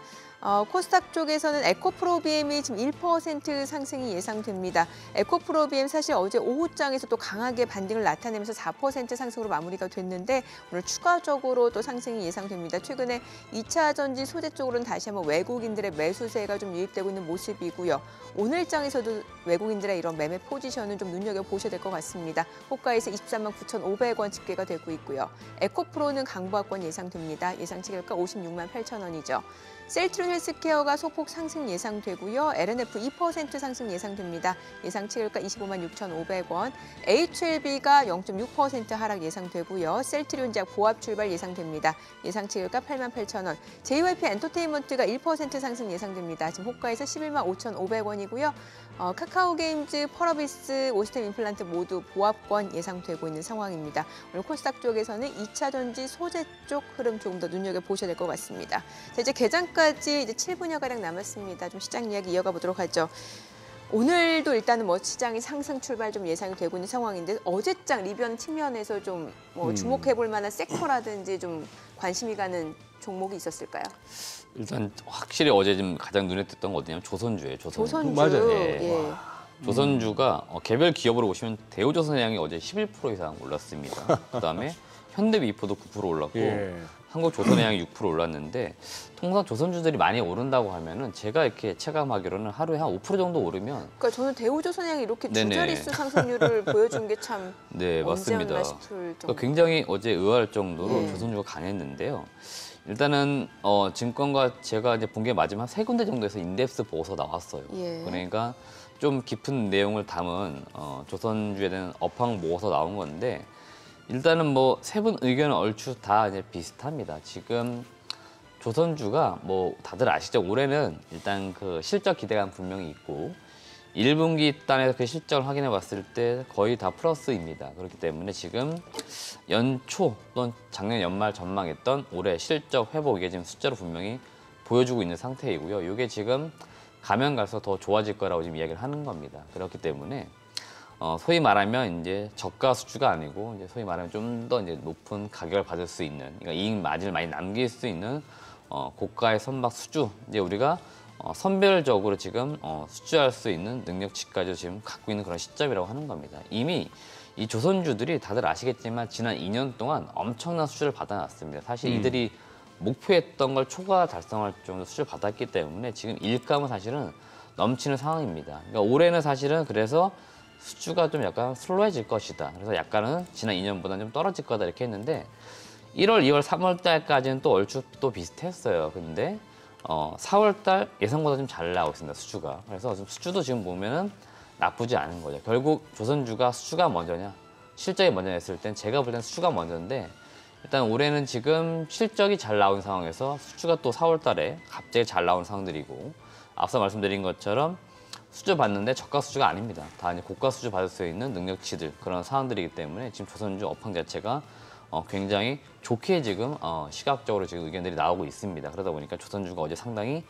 코스닥 쪽에서는 에코프로비엠이 지금 1% 상승이 예상됩니다. 에코프로비엠 사실 어제 오후장에서 또 강하게 반등을 나타내면서 4% 상승으로 마무리가 됐는데 오늘 추가적으로 또 상승이 예상됩니다. 최근에 2차 전지 소재 쪽으로는 다시 한번 외국인들의 매수세가 좀 유입되고 있는 모습이고요. 오늘장에서도 외국인들의 이런 매매 포지션은 좀 눈여겨보셔야 될 것 같습니다. 호가에서 23만 9,500원 집계가 되고 있고요. 에코프로는 강보합권 예상됩니다. 예상 체결가 56만 8천원이죠. 셀트리온 헬스케어가 소폭 상승 예상되고요. LNF 2% 상승 예상됩니다. 예상 체결가 25만 6,500원. HLB가 0.6% 하락 예상되고요. 셀트리온제약 보합 출발 예상됩니다. 예상 체결가 8만 8천원. JYP 엔터테인먼트가 1% 상승 예상됩니다. 지금 호가에서 11만 5,500원이고요. 카카오게임즈, 펄어비스, 오스템 임플란트 모두 보합권 예상되고 있는 상황입니다. 오늘 코스닥 쪽에서는 2차 전지 소재 쪽 흐름 조금 더 눈여겨보셔야 될 것 같습니다. 자, 이제 개장까지 이제 7분여가량 남았습니다. 좀 시장 이야기 이어가 보도록 하죠. 오늘도 일단은 뭐 시장이 상승 출발 좀 예상이 되고 있는 상황인데 어제장 리뷰하는 측면에서 좀 뭐 주목해 볼 만한 섹터라든지 좀 관심이 가는 종목이 있었을까요? 일단 확실히 어제 좀 가장 눈에 띄었던 거 어디냐면 조선주예요. 조선주. 맞아요. 예. 조선주가 개별 기업으로 보시면 대우조선해양이 어제 11% 이상 올랐습니다. 그다음에 현대미포도 9% 올랐고 한국조선해양이 6% 올랐는데 통상 조선주들이 많이 오른다고 하면은 제가 이렇게 체감하기로는 하루에 한 5% 정도 오르면 그러니까 저는 대우조선해양이 이렇게 두 네네. 자릿수 상승률을 보여준 게 참 네, 맞습니다. 언제였나 싶을 정도. 그러니까 굉장히 어제 의아할 정도로 조선주가 강했는데요. 일단은 증권가 제가 이제 본 게 맞으면 한 3군데 정도에서 인덱스 보고서 나왔어요. 예. 그러니까 좀 깊은 내용을 담은 조선주에 대한 업황 보고서 나온 건데 일단은 뭐 세 분 의견은 얼추 다 이제 비슷합니다. 지금 조선주가 뭐 다들 아시죠? 올해는 일단 그 실적 기대감 분명히 있고 1분기 단에서 그 실적을 확인해 봤을 때 거의 다 플러스입니다. 그렇기 때문에 지금 연초 또는 작년 연말 전망했던 올해 실적 회복이 지금 숫자로 분명히 보여주고 있는 상태이고요. 이게 지금 가면 갈수록 더 좋아질 거라고 지금 이야기를 하는 겁니다. 그렇기 때문에 소위 말하면 이제 저가 수주가 아니고 이제 소위 말하면 좀 더 이제 높은 가격을 받을 수 있는, 그러니까 이익 마진을 많이 남길 수 있는 고가의 선박 수주. 이제 우리가 선별적으로 지금 수주할 수 있는 능력치까지 지금 갖고 있는 그런 시점이라고 하는 겁니다. 이미 이 조선주들이 다들 아시겠지만 지난 2년 동안 엄청난 수주를 받아놨습니다. 사실 이들이 목표했던 걸 초과 달성할 정도 수주를 받았기 때문에 지금 일감은 사실은 넘치는 상황입니다. 그러니까 올해는 사실은 그래서 수주가 좀 약간 슬로해질 것이다. 그래서 약간은 지난 2년보다는 좀 떨어질 거다 이렇게 했는데 1월, 2월, 3월 달까지는 또 얼추 또 비슷했어요. 근데 4월 달 예상보다 좀 잘 나오고 있습니다. 수주가. 그래서 수주도 지금 보면은 나쁘지 않은 거죠. 결국 조선주가 수주가 먼저냐, 실적이 먼저 냈을 땐 제가 볼 땐 수주가 먼저인데 일단 올해는 지금 실적이 잘 나온 상황에서 수주가 또 4월 달에 갑자기 잘 나온 상황들이고 앞서 말씀드린 것처럼 수주 받는데 저가 수주가 아닙니다. 다 이제 고가 수주 받을 수 있는 능력치들 그런 상황들이기 때문에 지금 조선주 업황 자체가 굉장히 좋게 지금 시각적으로 지금 의견들이 나오고 있습니다. 그러다 보니까 조선주가 어제 상당히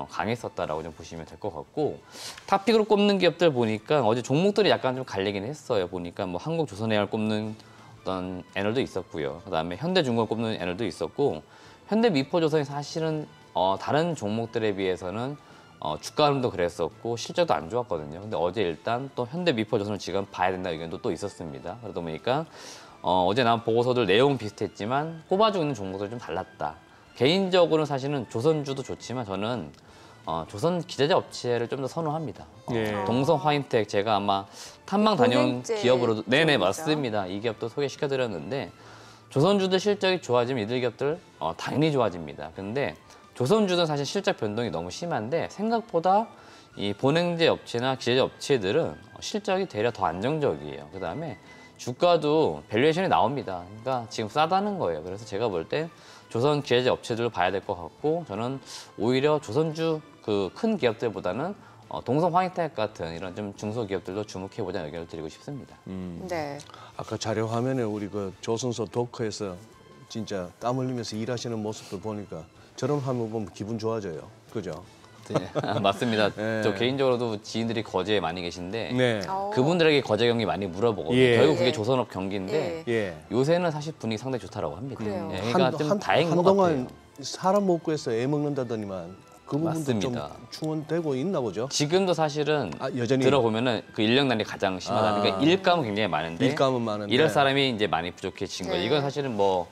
강했었다라고 좀 보시면 될 것 같고 탑픽으로 꼽는 기업들 보니까 어제 종목들이 약간 좀 갈리긴 했어요. 보니까 뭐 한국조선해양을 꼽는 어떤 애널도 있었고요. 그다음에 현대중공을 꼽는 애널도 있었고 현대미포조선이 사실은 다른 종목들에 비해서는 주가 흐름도 그랬었고 실적도 안 좋았거든요. 근데 어제 일단 또 현대미포조선을 지금 봐야 된다는 의견도 또 있었습니다. 그러다 보니까 어제 나온 보고서들 내용은 비슷했지만 꼽아주고 있는 종목들이 좀 달랐다. 개인적으로는 사실은 조선주도 좋지만 저는 조선 기자재 업체를 좀 더 선호합니다. 예. 동성 화인텍 제가 아마 탐방 다녀온 보행제 기업으로도 네네 쪽이죠. 맞습니다. 이 기업도 소개시켜드렸는데 조선주도 실적이 좋아지면 이들 기업들 당연히 좋아집니다. 근데 조선주도 사실 실적 변동이 너무 심한데 생각보다 이 보냉제 업체나 기재제 업체들은 실적이 되려 더 안정적이에요. 그다음에 주가도 밸류에이션이 나옵니다. 그러니까 지금 싸다는 거예요. 그래서 제가 볼 때 조선 기재제 업체들을 봐야 될 것 같고 저는 오히려 조선주 그 큰 기업들보다는 동성 화이텍 같은 이런 좀 중소기업들도 주목해 보자는 의견을 드리고 싶습니다. 네. 아까 자료 화면에 우리 그 조선소 도커에서 진짜 땀 흘리면서 일하시는 모습들 보니까 저런 화면 보면 기분 좋아져요. 그죠? 네, 맞습니다. 네. 저 개인적으로도 지인들이 거제에 많이 계신데 네. 그분들에게 거제 경기 많이 물어보거든요. 예. 결국 그게 예. 조선업 경기인데 예. 요새는 사실 분위기 상당히 좋다라고 합니다. 그래요. 예, 그러니까 좀 다행인 것 한동안 같아요. 사람 못 구해서 애 먹는다더니만 그 부분도 맞습니다. 좀 충원되고 있나 보죠? 지금도 사실은 여전히 들어보면은 그 인력난이 가장 심하다. 그러니까 일감은 굉장히 많은데 일감은 많은데 일할 사람이 이제 많이 부족해진 거예요. 네. 이건 사실은 뭐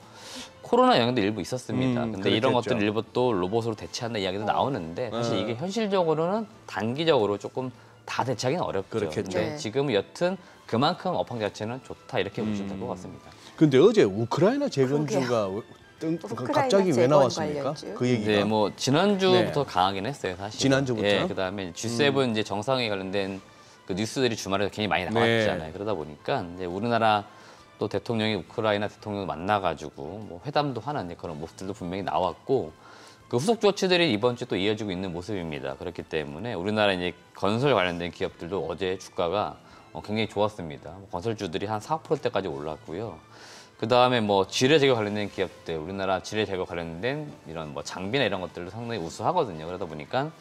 코로나 영향도 일부 있었습니다. 근데 이런 그렇겠죠. 것들을 일부 또 로봇으로 대체한다 이야기도 나오는데 사실 이게 현실적으로는 단기적으로 조금 다 대체하기는 어렵죠. 그렇겠죠. 근데 네. 지금은 여튼 그만큼 업황 자체는 좋다 이렇게 보시면 될 것 같습니다. 근데 어제 우크라이나 재건주가 우크라이나 갑자기 왜 재건 나왔습니까? 관련주? 그 얘기가. 네, 뭐 지난주부터 네. 강하긴 했어요, 사실. 지난주부터? 예, 그다음에 G7 이제 정상회의 관련된 그 뉴스들이 주말에 굉장히 많이 나왔잖아요. 네. 그러다 보니까 이제 우리나라 또 대통령이 우크라이나 대통령 만나가지고 뭐 회담도 하는 이제 그런 모습들도 분명히 나왔고 그 후속 조치들이 이번 주 또 이어지고 있는 모습입니다. 그렇기 때문에 우리나라 이제 건설 관련된 기업들도 어제 주가가 굉장히 좋았습니다. 건설주들이 한 4%대까지 올랐고요. 그 다음에 뭐 지뢰 제거 관련된 기업들, 우리나라 지뢰 제거 관련된 이런 뭐 장비나 이런 것들도 상당히 우수하거든요. 그러다 보니까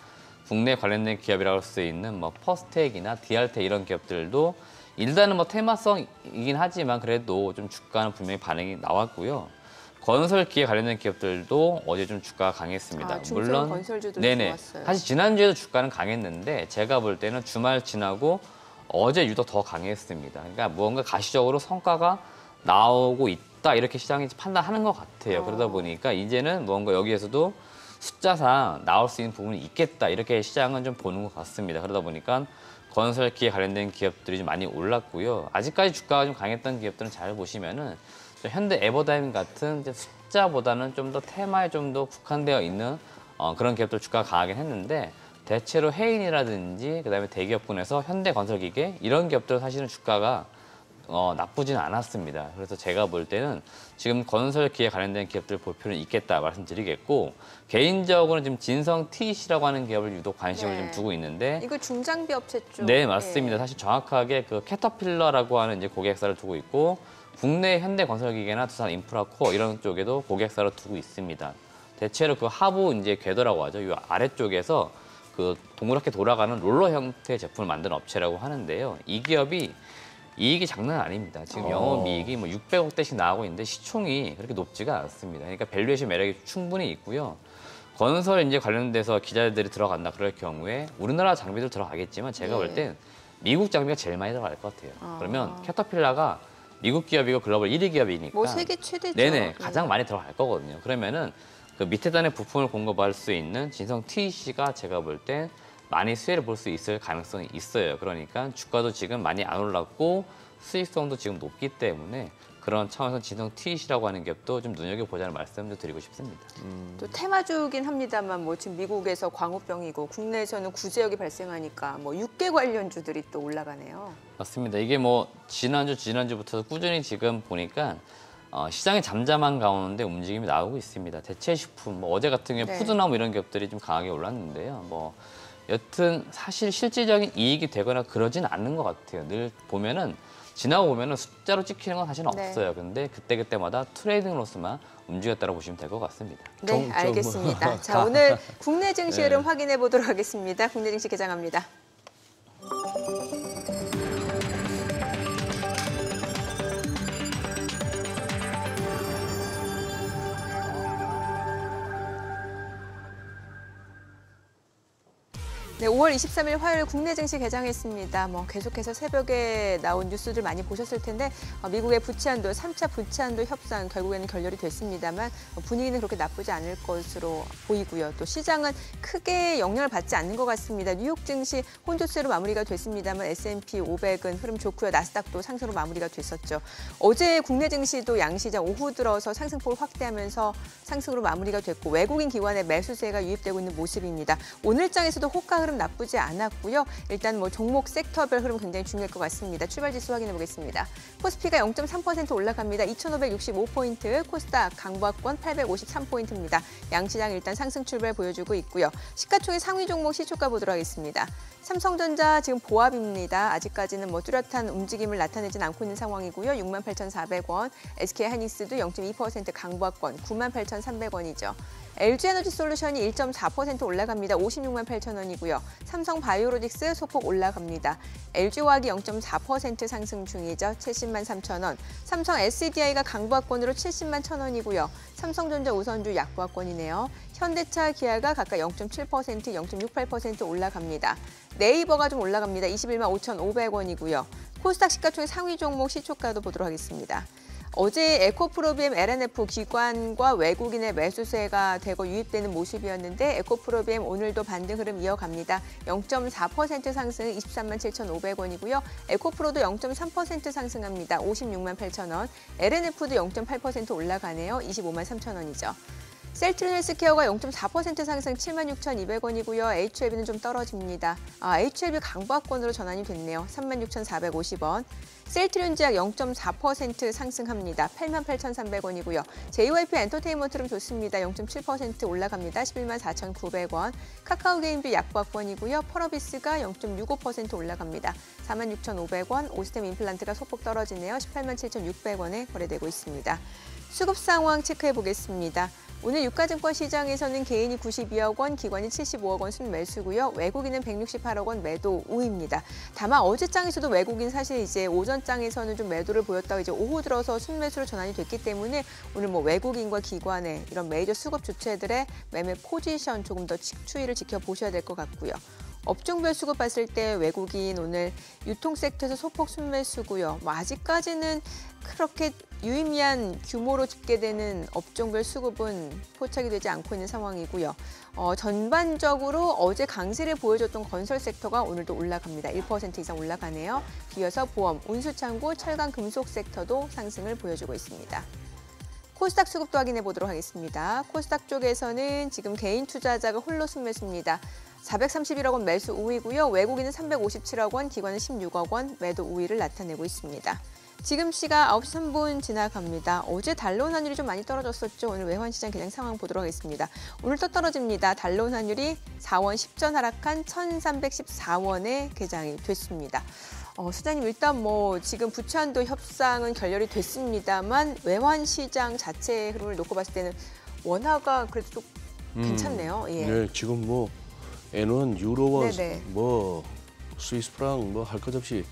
국내 관련된 기업이라고 할 수 있는 뭐 퍼스텍이나 디알텍 이런 기업들도 일단은 뭐 테마성이긴 하지만 그래도 좀 주가는 분명히 반응이 나왔고요. 건설 기계 관련된 기업들도 어제 좀 주가가 강했습니다. 중소형 건설주도 좋았어요. 사실 지난주에도 주가는 강했는데 제가 볼 때는 주말 지나고 어제 유독 더 강했습니다. 그러니까 무언가 가시적으로 성과가 나오고 있다 이렇게 시장이 판단하는 것 같아요. 그러다 보니까 이제는 뭔가 여기에서도 숫자상 나올 수 있는 부분이 있겠다 이렇게 시장은 좀 보는 것 같습니다. 그러다 보니까 건설기에 관련된 기업들이 좀 많이 올랐고요. 아직까지 주가가 좀 강했던 기업들은 잘 보시면은 현대 에버다임 같은 이제 숫자보다는 좀 더 테마에 좀 더 국한되어 있는 그런 기업들 주가가 강하긴 했는데 대체로 해인이라든지 그다음에 대기업군에서 현대건설기계 이런 기업들 사실은 주가가 나쁘지는 않았습니다. 그래서 제가 볼 때는 지금 건설기에 관련된 기업들 볼 필요는 있겠다 말씀드리겠고 개인적으로는 지금 진성 TEC라고 하는 기업을 유독 관심을 네. 좀 두고 있는데 이거 중장비 업체 쪽. 네 맞습니다. 사실 정확하게 그 캐터필러라고 하는 이제 고객사를 두고 있고 국내 현대건설기계나 두산 인프라코어 이런 쪽에도 고객사를 두고 있습니다. 대체로 그 하부 이제 궤도라고 하죠. 이 아래쪽에서 그 동그랗게 돌아가는 롤러 형태의 제품을 만드는 업체라고 하는데요. 이 기업이 이익이 장난 아닙니다. 지금 영업이익이 뭐 600억대씩 나오고 있는데 시총이 그렇게 높지가 않습니다. 그러니까 밸류에이션 매력이 충분히 있고요. 건설 이제 관련돼서 기자들이 들어간다 그럴 경우에 우리나라 장비들 들어가겠지만 제가 볼 땐 미국 장비가 제일 많이 들어갈 것 같아요. 그러면 캐터필러가 미국 기업이고 글로벌 1위 기업이니까 뭐 세계 최대죠. 네네 가장 많이 들어갈 거거든요. 그러면은 그 밑에 단의 부품을 공급할 수 있는 진성 TEC가 제가 볼 땐 많이 수혜를 볼 수 있을 가능성이 있어요. 그러니까 주가도 지금 많이 안 올랐고 수익성도 지금 높기 때문에 그런 차원에서 진성 TEC라고 하는 기업도 좀 눈여겨보자는 말씀을 드리고 싶습니다. 또 테마주긴 합니다만 뭐 지금 미국에서 광우병이고 국내에서는 구제역이 발생하니까 뭐 육계 관련주들이 또 올라가네요. 맞습니다. 이게 뭐 지난주부터 꾸준히 지금 보니까 시장이 잠잠한 가운데 움직임이 나오고 있습니다. 대체식품, 뭐 어제 같은 경우에 네. 푸드나 뭐 이런 기업들이 좀 강하게 올랐는데요. 뭐 여튼 사실 실질적인 이익이 되거나 그러진 않는 것 같아요. 늘 보면은 지나고 보면은 숫자로 찍히는 건 사실은 네. 없어요. 근데 그때그때마다 트레이딩로서만 움직였다고 보시면 될 것 같습니다. 네, 알겠습니다. 자, 오늘 국내 증시 흐름 확인해 보도록 하겠습니다. 국내 증시 개장합니다. 네, 5월 23일 화요일 국내 증시 개장했습니다. 계속해서 새벽에 나온 뉴스들 많이 보셨을 텐데 미국의 부채한도 3차 부채한도 협상 결국에는 결렬이 됐습니다만 분위기는 그렇게 나쁘지 않을 것으로 보이고요. 또 시장은 크게 영향을 받지 않는 것 같습니다. 뉴욕 증시 혼조세로 마무리가 됐습니다만 S&P 500은 흐름 좋고요. 나스닥도 상승으로 마무리가 됐었죠. 어제 국내 증시도 양시장 오후 들어서 상승폭을 확대하면서 상승으로 마무리가 됐고 외국인 기관의 매수세가 유입되고 있는 모습입니다. 오늘 장에서도 호가 흐름 나쁘지 않았고요. 일단 종목 섹터별 흐름 굉장히 중요할 것 같습니다. 출발 지수 확인해 보겠습니다. 코스피가 0.3% 올라갑니다. 2,565포인트, 코스닥 강보합권 853포인트입니다. 양시장 일단 상승 출발 보여주고 있고요. 시가총액 상위 종목 시초가 보도록 하겠습니다. 삼성전자 지금 보합입니다. 아직까지는 뚜렷한 움직임을 나타내진 않고 있는 상황이고요. 68,400원, SK하이닉스도 0.2% 강보합권 98,300원이죠. LG에너지솔루션이 1.4% 올라갑니다. 56만 8천 원이고요. 삼성바이오로직스 소폭 올라갑니다. LG화학이 0.4% 상승 중이죠. 70만 3천 원. 삼성 SDI가 강보합권으로 70만 1천 원이고요. 삼성전자 우선주 약보합권이네요. 현대차, 기아가 각각 0.7%, 0.68% 올라갑니다. 네이버가 좀 올라갑니다. 21만 5,500원이고요. 코스닥 시가총액 상위 종목 시초가도 보도록 하겠습니다. 어제 에코프로비엠 LNF 기관과 외국인의 매수세가 대거 유입되는 모습이었는데 에코프로비엠 오늘도 반등 흐름 이어갑니다. 0.4% 상승 23만 7,500원이고요. 에코프로도 0.3% 상승합니다. 56만 8천 원. LNF도 0.8% 올라가네요. 25만 3천 원이죠. 셀트리온 헬스케어가 0.4% 상승 76,200원이고요. HLB는 좀 떨어집니다. HLB 강보합권으로 전환이 됐네요. 36,450원. 셀트리온 제약 0.4% 상승합니다. 88,300원이고요. JYP 엔터테인먼트는 좋습니다. 0.7% 올라갑니다. 11만 4,900원. 카카오게임즈 약보합권이고요. 펄어비스가 0.65% 올라갑니다. 46,500원. 오스템 임플란트가 소폭 떨어지네요. 18만 7,600원에 거래되고 있습니다. 수급 상황 체크해 보겠습니다. 오늘 유가증권 시장에서는 개인이 92억 원, 기관이 75억 원 순매수고요. 외국인은 168억 원 매도 우입니다. 다만 어제 장에서도 외국인 사실 이제 오전 장에서는 좀 매도를 보였다가 이제 오후 들어서 순매수로 전환이 됐기 때문에 오늘 외국인과 기관의 이런 메이저 수급 주체들의 매매 포지션 조금 더 추이를 지켜보셔야 될 것 같고요. 업종별 수급 봤을 때 외국인 오늘 유통 섹터에서 소폭 순매수고요. 아직까지는 그렇게 유의미한 규모로 집계되는 업종별 수급은 포착이 되지 않고 있는 상황이고요. 전반적으로 어제 강세를 보여줬던 건설 섹터가 오늘도 올라갑니다. 1% 이상 올라가네요. 뒤어서 보험, 운수창고, 철강, 금속 섹터도 상승을 보여주고 있습니다. 코스닥 수급도 확인해 보도록 하겠습니다. 코스닥 쪽에서는 지금 개인 투자자가 홀로 순매수입니다. 431억 원 매수 우위고요. 외국인은 357억 원, 기관은 16억 원 매도 우위를 나타내고 있습니다. 지금 시각 9시 3분 지나갑니다. 어제 달러원 환율이 좀 많이 떨어졌었죠. 오늘 외환시장 개장 상황 보도록 하겠습니다. 오늘 또 떨어집니다. 달러원 환율이 4원 10전 하락한 1,314원에 개장이 됐습니다. 수장님 일단 지금 부채한도 협상은 결렬이 됐습니다만 외환시장 자체의 흐름을 놓고 봤을 때는 원화가 그래도 좀 괜찮네요. 예. 네, 지금 N1, 유로원, 네네. 스위스 프랑 할 것 없이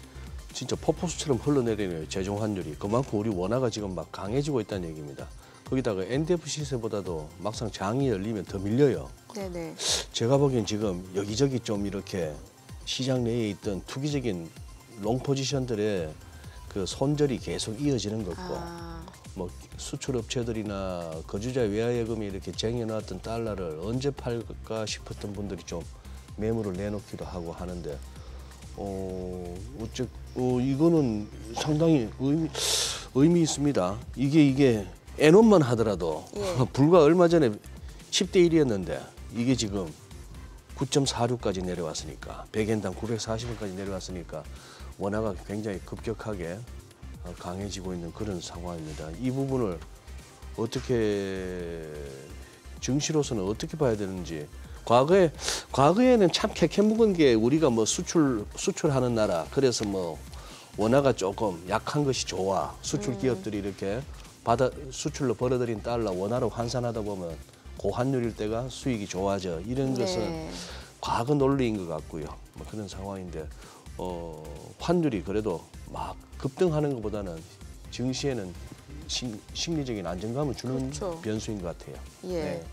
진짜 폭포수처럼 흘러내리네요. 재정 환율이. 그만큼 우리 원화가 지금 막 강해지고 있다는 얘기입니다. 거기다가 NDF 시세보다도 막상 장이 열리면 더 밀려요. 네네. 제가 보기엔 지금 여기저기 좀 이렇게 시장 내에 있던 투기적인 롱 포지션들의 그 손절이 계속 이어지는 것 같고 수출 업체들이나 거주자 외화예금이 이렇게 쟁여놨던 달러를 언제 팔까 싶었던 분들이 좀 매물을 내놓기도 하고 하는데 이거는 상당히 의미 있습니다. 이게 N1만 하더라도 불과 얼마 전에 10대 1이었는데 이게 지금 9.46까지 내려왔으니까 100엔당 940원까지 내려왔으니까 원화가 굉장히 급격하게 강해지고 있는 그런 상황입니다. 이 부분을 어떻게 증시로서는 어떻게 봐야 되는지 과거에는 참 캐캐묵은 게 우리가 수출하는 나라 그래서 원화가 조금 약한 것이 좋아. 수출 기업들이 이렇게 수출로 벌어들인 달러 원화로 환산하다 보면 고환율일 때가 수익이 좋아져. 이런 것은 네. 과거 논리인 것 같고요. 뭐 그런 상황인데 환율이 그래도 막 급등하는 것보다는 증시에는 심리적인 안정감을 주는 그렇죠. 변수인 것 같아요. 예. 네.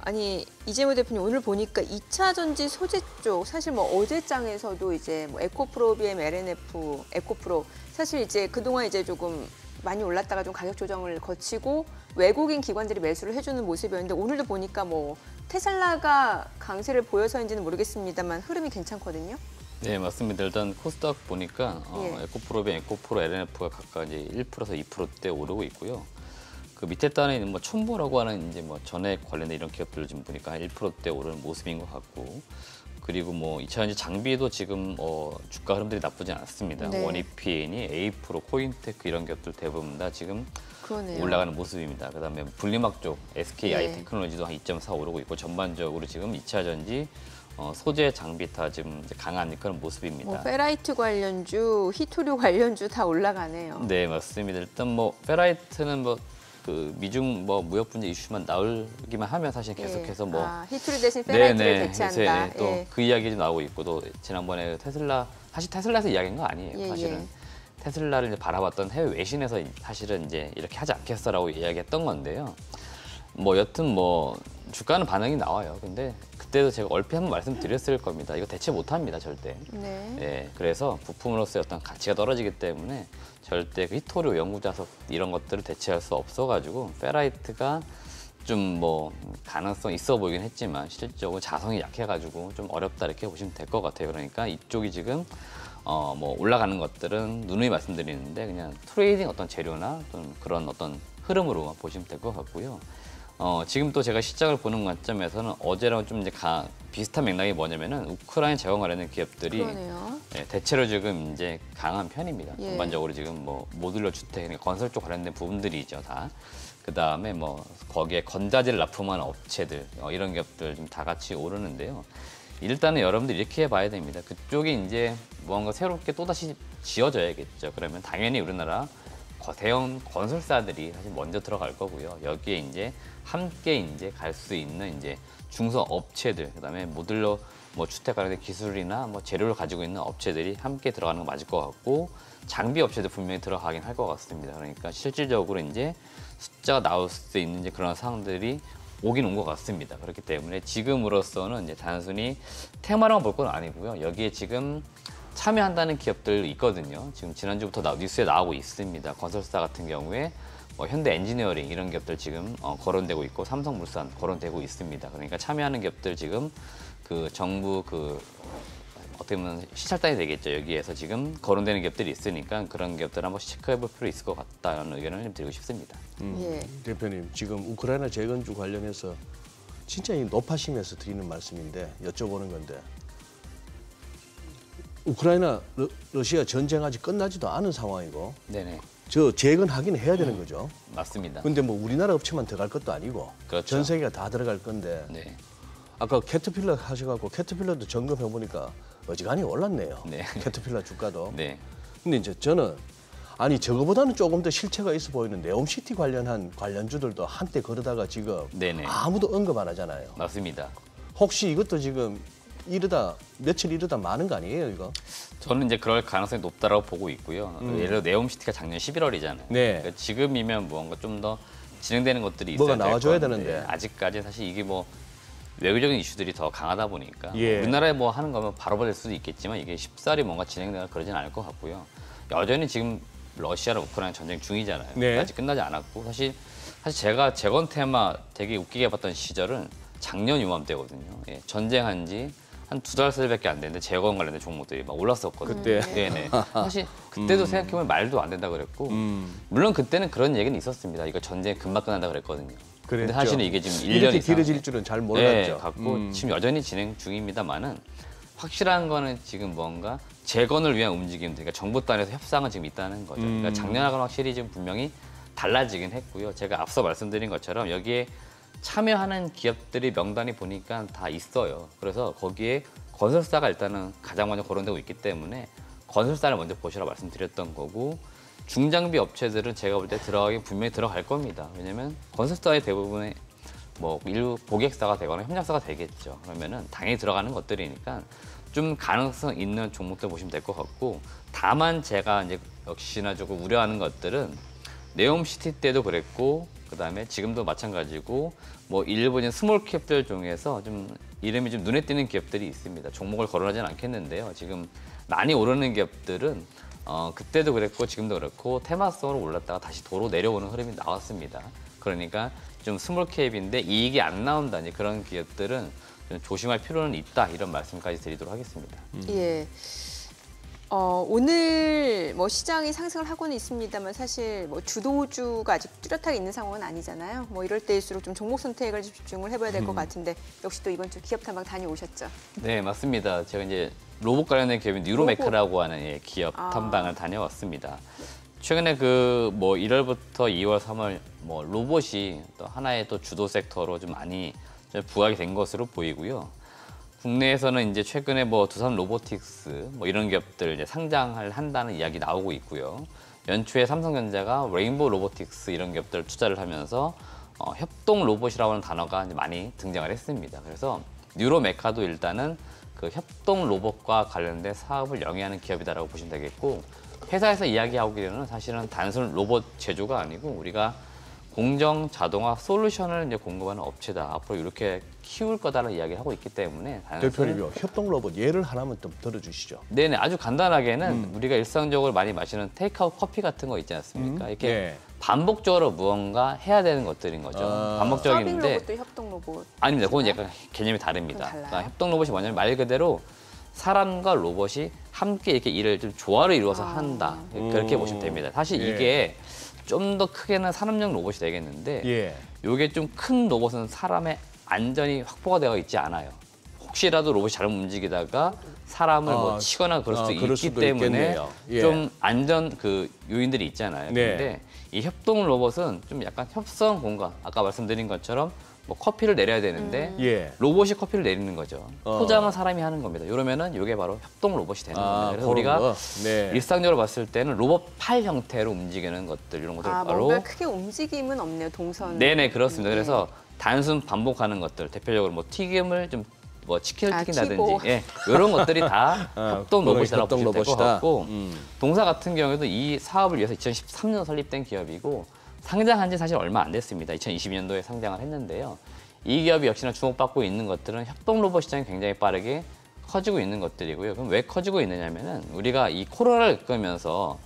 아니 이재모 대표님 오늘 보니까 2차 전지 소재 쪽 사실 뭐 어제장에서도 이제 뭐 에코프로비엠 LNF 에코프로 사실 이제 그동안 이제 조금 많이 올랐다가 좀 가격 조정을 거치고 외국인 기관들이 매수를 해주는 모습이었는데 오늘도 보니까 뭐 테슬라가 강세를 보여서인지는 모르겠습니다만 흐름이 괜찮거든요. 네, 맞습니다. 일단 코스닥 보니까 예. 에코프로비, 에코프로, LNF가 각각 이제 1%에서 2%대 오르고 있고요. 그 밑에 단에 있는 뭐 첨보라고 하는 이제 뭐 전액 관련된 이런 기업들 좀 보니까 한 1%대 오르는 모습인 것 같고, 그리고 뭐 2차전지 장비도 지금 주가 흐름들이 나쁘지 않습니다. 네. 원이피엔이 에이프로, 코인테크 이런 기업들 대부분 다 지금 그러네요. 올라가는 모습입니다. 그다음에 분리막 쪽 SK 예. 아이테크놀로지도 한 2.4 오르고 있고 전반적으로 지금 2차 전지 소재 장비 다 지금 이제 강한 그런 모습입니다. 뭐 페라이트 관련주, 히토류 관련주 다 올라가네요. 네, 맞습니다. 일단 뭐 페라이트는 뭐 그 미중 뭐 무역 분쟁 이슈만 나오기만 하면 사실 계속해서 뭐 히토류 대신 페라이트를 대체한다. 또 그 이야기 좀 나오고 있고, 또 지난번에 사실 테슬라에서 이야기한 거 아니에요. 예, 사실은 예. 테슬라를 이제 바라봤던 해외 외신에서 사실은 이제 이렇게 하지 않겠어라고 이야기했던 건데요. 뭐 여튼 뭐 주가는 반응이 나와요. 근데 그때도 제가 얼핏 한번 말씀드렸을 겁니다. 이거 대체 못합니다, 절대. 네. 예, 그래서 부품으로서의 어떤 가치가 떨어지기 때문에 절대 그 히토류 연구자석 이런 것들을 대체할 수 없어가지고 페라이트가 좀 뭐 가능성 있어 보이긴 했지만 실질적으로 자성이 약해가지고 좀 어렵다 이렇게 보시면 될 것 같아요. 그러니까 이쪽이 지금 뭐 올라가는 것들은 누누이 말씀드리는데 그냥 트레이딩 어떤 재료나 좀 그런 어떤 흐름으로 보시면 될 것 같고요. 지금 또 제가 시장을 보는 관점에서는 어제랑 좀 이제 비슷한 맥락이 뭐냐면은 우크라이나 재건 관련된 기업들이 그러네요. 대체로 지금 이제 강한 편입니다. 예. 전반적으로 지금 뭐 모듈러 주택, 그러니까 건설 쪽 관련된 부분들이죠, 다. 그 다음에 뭐 거기에 건자재를 납품하는 업체들 이런 기업들 좀 다 같이 오르는데요. 일단은 여러분들 이렇게 봐야 됩니다. 그쪽이 이제 뭔가 새롭게 또다시 지어져야겠죠. 그러면 당연히 우리나라 대형 건설사들이 사실 먼저 들어갈 거고요. 여기에 이제 함께 이제 갈 수 있는 이제 중소 업체들, 그다음에 모듈러 뭐 주택 관련된 기술이나 뭐 재료를 가지고 있는 업체들이 함께 들어가는 거 맞을 것 같고, 장비 업체도 분명히 들어가긴 할 것 같습니다. 그러니까 실질적으로 이제 숫자가 나올 수 있는 이제 그런 상황들이 오긴 온 것 같습니다. 그렇기 때문에 지금으로서는 이제 단순히 테마로만 볼 건 아니고요. 여기에 지금 참여한다는 기업들 있거든요. 지금 지난주부터 뉴스에 나오고 있습니다. 건설사 같은 경우에 뭐 현대 엔지니어링 이런 기업들 지금 거론되고 있고, 삼성물산 거론되고 있습니다. 그러니까 참여하는 기업들 지금 그 정부 어떻게 보면 시찰단이 되겠죠. 여기에서 지금 거론되는 기업들이 있으니까 그런 기업들 한번 체크해볼 필요 있을 것 같다는 의견을 좀 드리고 싶습니다. 예. 대표님, 지금 우크라이나 재건주 관련해서 진짜 높아심에서 드리는 말씀인데 여쭤보는 건데, 우크라이나 러시아 전쟁 아직 끝나지도 않은 상황이고 네네, 저 재건하기는 해야 되는 거죠. 맞습니다. 근데 뭐 우리나라 업체만 들어갈 것도 아니고 그렇죠. 전 세계가 다 들어갈 건데 네, 아까 캐터필러 하셔갖고 캐터필러도 점검해 보니까 어지간히 올랐네요. 네. 캐터필러 주가도. 네, 근데 이제 저는 저거보다는 조금 더 실체가 있어 보이는 네옴시티 관련한 관련주들도 한때 그러다가 지금 네네. 아무도 언급 안 하잖아요. 맞습니다. 혹시 이것도 지금 며칠 이러다 많은 거 아니에요, 이거? 저는 이제 그럴 가능성이 높다라고 보고 있고요. 예를 들어 네옴시티가 작년 11월이잖아요. 네. 그러니까 지금이면 뭔가 좀 더 진행되는 것들이 뭐가 있어야 될 나와줘야 건데 되는데. 아직까지 사실 이게 뭐 외교적인 이슈들이 더 강하다 보니까 예. 우리나라에 뭐 하는 거면 바로 될 수도 있겠지만 이게 쉽사리 뭔가 진행되거나 그러진 않을 것 같고요. 여전히 지금 러시아랑 우크라이나 전쟁 중이잖아요. 네. 아직 끝나지 않았고 사실 제가 재건 테마 되게 웃기게 봤던 시절은 작년 요맘때거든요. 예, 전쟁한 지 한 2달, 3달밖에 안 됐는데 재건 관련된 종목들이 막 올랐었거든요. 그때? 네네. 사실 그때도 생각해보면 말도 안 된다 그랬고 물론 그때는 그런 얘기는 있었습니다. 이거 전쟁 금방 끝난다 그랬거든요. 근데 그랬죠. 사실은 이게 지금 1년 이렇게 이상 길어질 줄은 잘 몰랐죠. 갖고 지금 여전히 진행 중입니다만은 확실한 거는 지금 뭔가 재건을 위한 움직임들, 그러니까 정부 단에서 협상은 지금 있다는 거죠. 그러니까 작년하고는 확실히 지금 분명히 달라지긴 했고요. 제가 앞서 말씀드린 것처럼 여기에 참여하는 기업들이 명단이 보니까 다 있어요. 그래서 거기에 건설사가 일단은 가장 먼저 거론되고 있기 때문에 건설사를 먼저 보시라고 말씀드렸던 거고 중장비 업체들은 제가 볼 때 들어가긴 분명히 들어갈 겁니다. 왜냐면 건설사의 대부분의 뭐 일부 고객사가 되거나 협력사가 되겠죠. 그러면은 당연히 들어가는 것들이니까 좀 가능성 있는 종목들 보시면 될 것 같고 다만 제가 이제 역시나 조금 우려하는 것들은 네옴시티 때도 그랬고 그다음에 지금도 마찬가지고 뭐 일본인 스몰캡들 중에서 좀 이름이 좀 눈에 띄는 기업들이 있습니다. 종목을 거론하지는 않겠는데요. 지금 많이 오르는 기업들은 그때도 그랬고 지금도 그렇고 테마성으로 올랐다가 다시 도로 내려오는 흐름이 나왔습니다. 그러니까 좀 스몰캡인데 이익이 안 나온다니 그런 기업들은 좀 조심할 필요는 있다 이런 말씀까지 드리도록 하겠습니다. 예. 오늘 뭐 시장이 상승을 하고는 있습니다만 사실 뭐 주도주가 아직 뚜렷하게 있는 상황은 아니잖아요. 뭐 이럴 때일수록 좀 종목 선택을 집중을 해봐야 될 것 같은데 역시 또 이번 주 기업 탐방 다녀오셨죠? 네, 맞습니다. 제가 이제 로봇 관련된 기업인 뉴로메카라고 하는 기업 탐방을 다녀왔습니다. 최근에 그 뭐 1월부터 2월, 3월 뭐 로봇이 또 하나의 또 주도 섹터로 좀 많이 좀 부각이 된 것으로 보이고요. 국내에서는 이제 최근에 뭐 두산 로보틱스 뭐 이런 기업들 이제 상장을 한다는 이야기 나오고 있고요. 연초에 삼성전자가 레인보우 로보틱스 이런 기업들 투자를 하면서 협동 로봇이라고 하는 단어가 이제 많이 등장을 했습니다. 그래서 뉴로메카도 일단은 그 협동 로봇과 관련된 사업을 영위하는 기업이다라고 보시면 되겠고 회사에서 이야기하기로는 사실은 단순 로봇 제조가 아니고 우리가 공정 자동화 솔루션을 이제 공급하는 업체다. 앞으로 이렇게 키울 거다라는 이야기를 하고 있기 때문에 대표님요, 협동 로봇 예를 하나만 좀 들어주시죠. 네네, 아주 간단하게는 우리가 일상적으로 많이 마시는 테이크아웃 커피 같은 거 있지 않습니까? 이렇게 네. 반복적으로 무언가 해야 되는 것들인 거죠. 서빙 반복적인데 로봇도 협동 로봇. 아닙니다. 그건 약간 개념이 다릅니다. 달라요? 그러니까 협동 로봇이 뭐냐면 말 그대로 사람과 로봇이 함께 이렇게 일을 좀 조화를 이루어서 한다. 그렇게 보시면 됩니다. 사실 예. 이게 좀 더 크게는 산업용 로봇이 되겠는데 예. 이게 좀 큰 로봇은 사람의 안전이 확보가 되어 있지 않아요. 혹시라도 로봇이 잘못 움직이다가 사람을 뭐 치거나 그럴 수 그럴 있기 수도 때문에 있겠네요. 예. 좀 안전 그 요인들이 있잖아요. 네. 근데 이 협동 로봇은 좀 약간 협성 공간, 아까 말씀드린 것처럼 뭐 커피를 내려야 되는데 예. 로봇이 커피를 내리는 거죠. 포장은 사람이 하는 겁니다. 이러면은 이게 바로 협동 로봇이 되는 겁니다. 그래서 그런 우리가 거. 네. 일상적으로 봤을 때는 로봇 팔 형태로 움직이는 것들 이런 것들 바로 뭔가 크게 움직임은 없네요. 동선. 네네 그렇습니다. 네. 그래서 단순 반복하는 것들 대표적으로 뭐 튀김을 좀 뭐 치킨을 튀고. 튀긴다든지 예, 이런 것들이 다 협동 로봇이라고 협동 보시면 될 것 로봇이다. 같고 동사 같은 경우에도 이 사업을 위해서 2013년 설립된 기업이고 상장한 지 사실 얼마 안 됐습니다. 2022년도에 상장을 했는데요. 이 기업이 역시나 주목받고 있는 것들은 협동 로봇 시장이 굉장히 빠르게 커지고 있는 것들이고요. 그럼 왜 커지고 있느냐면은 우리가 이 코로나를 겪으면서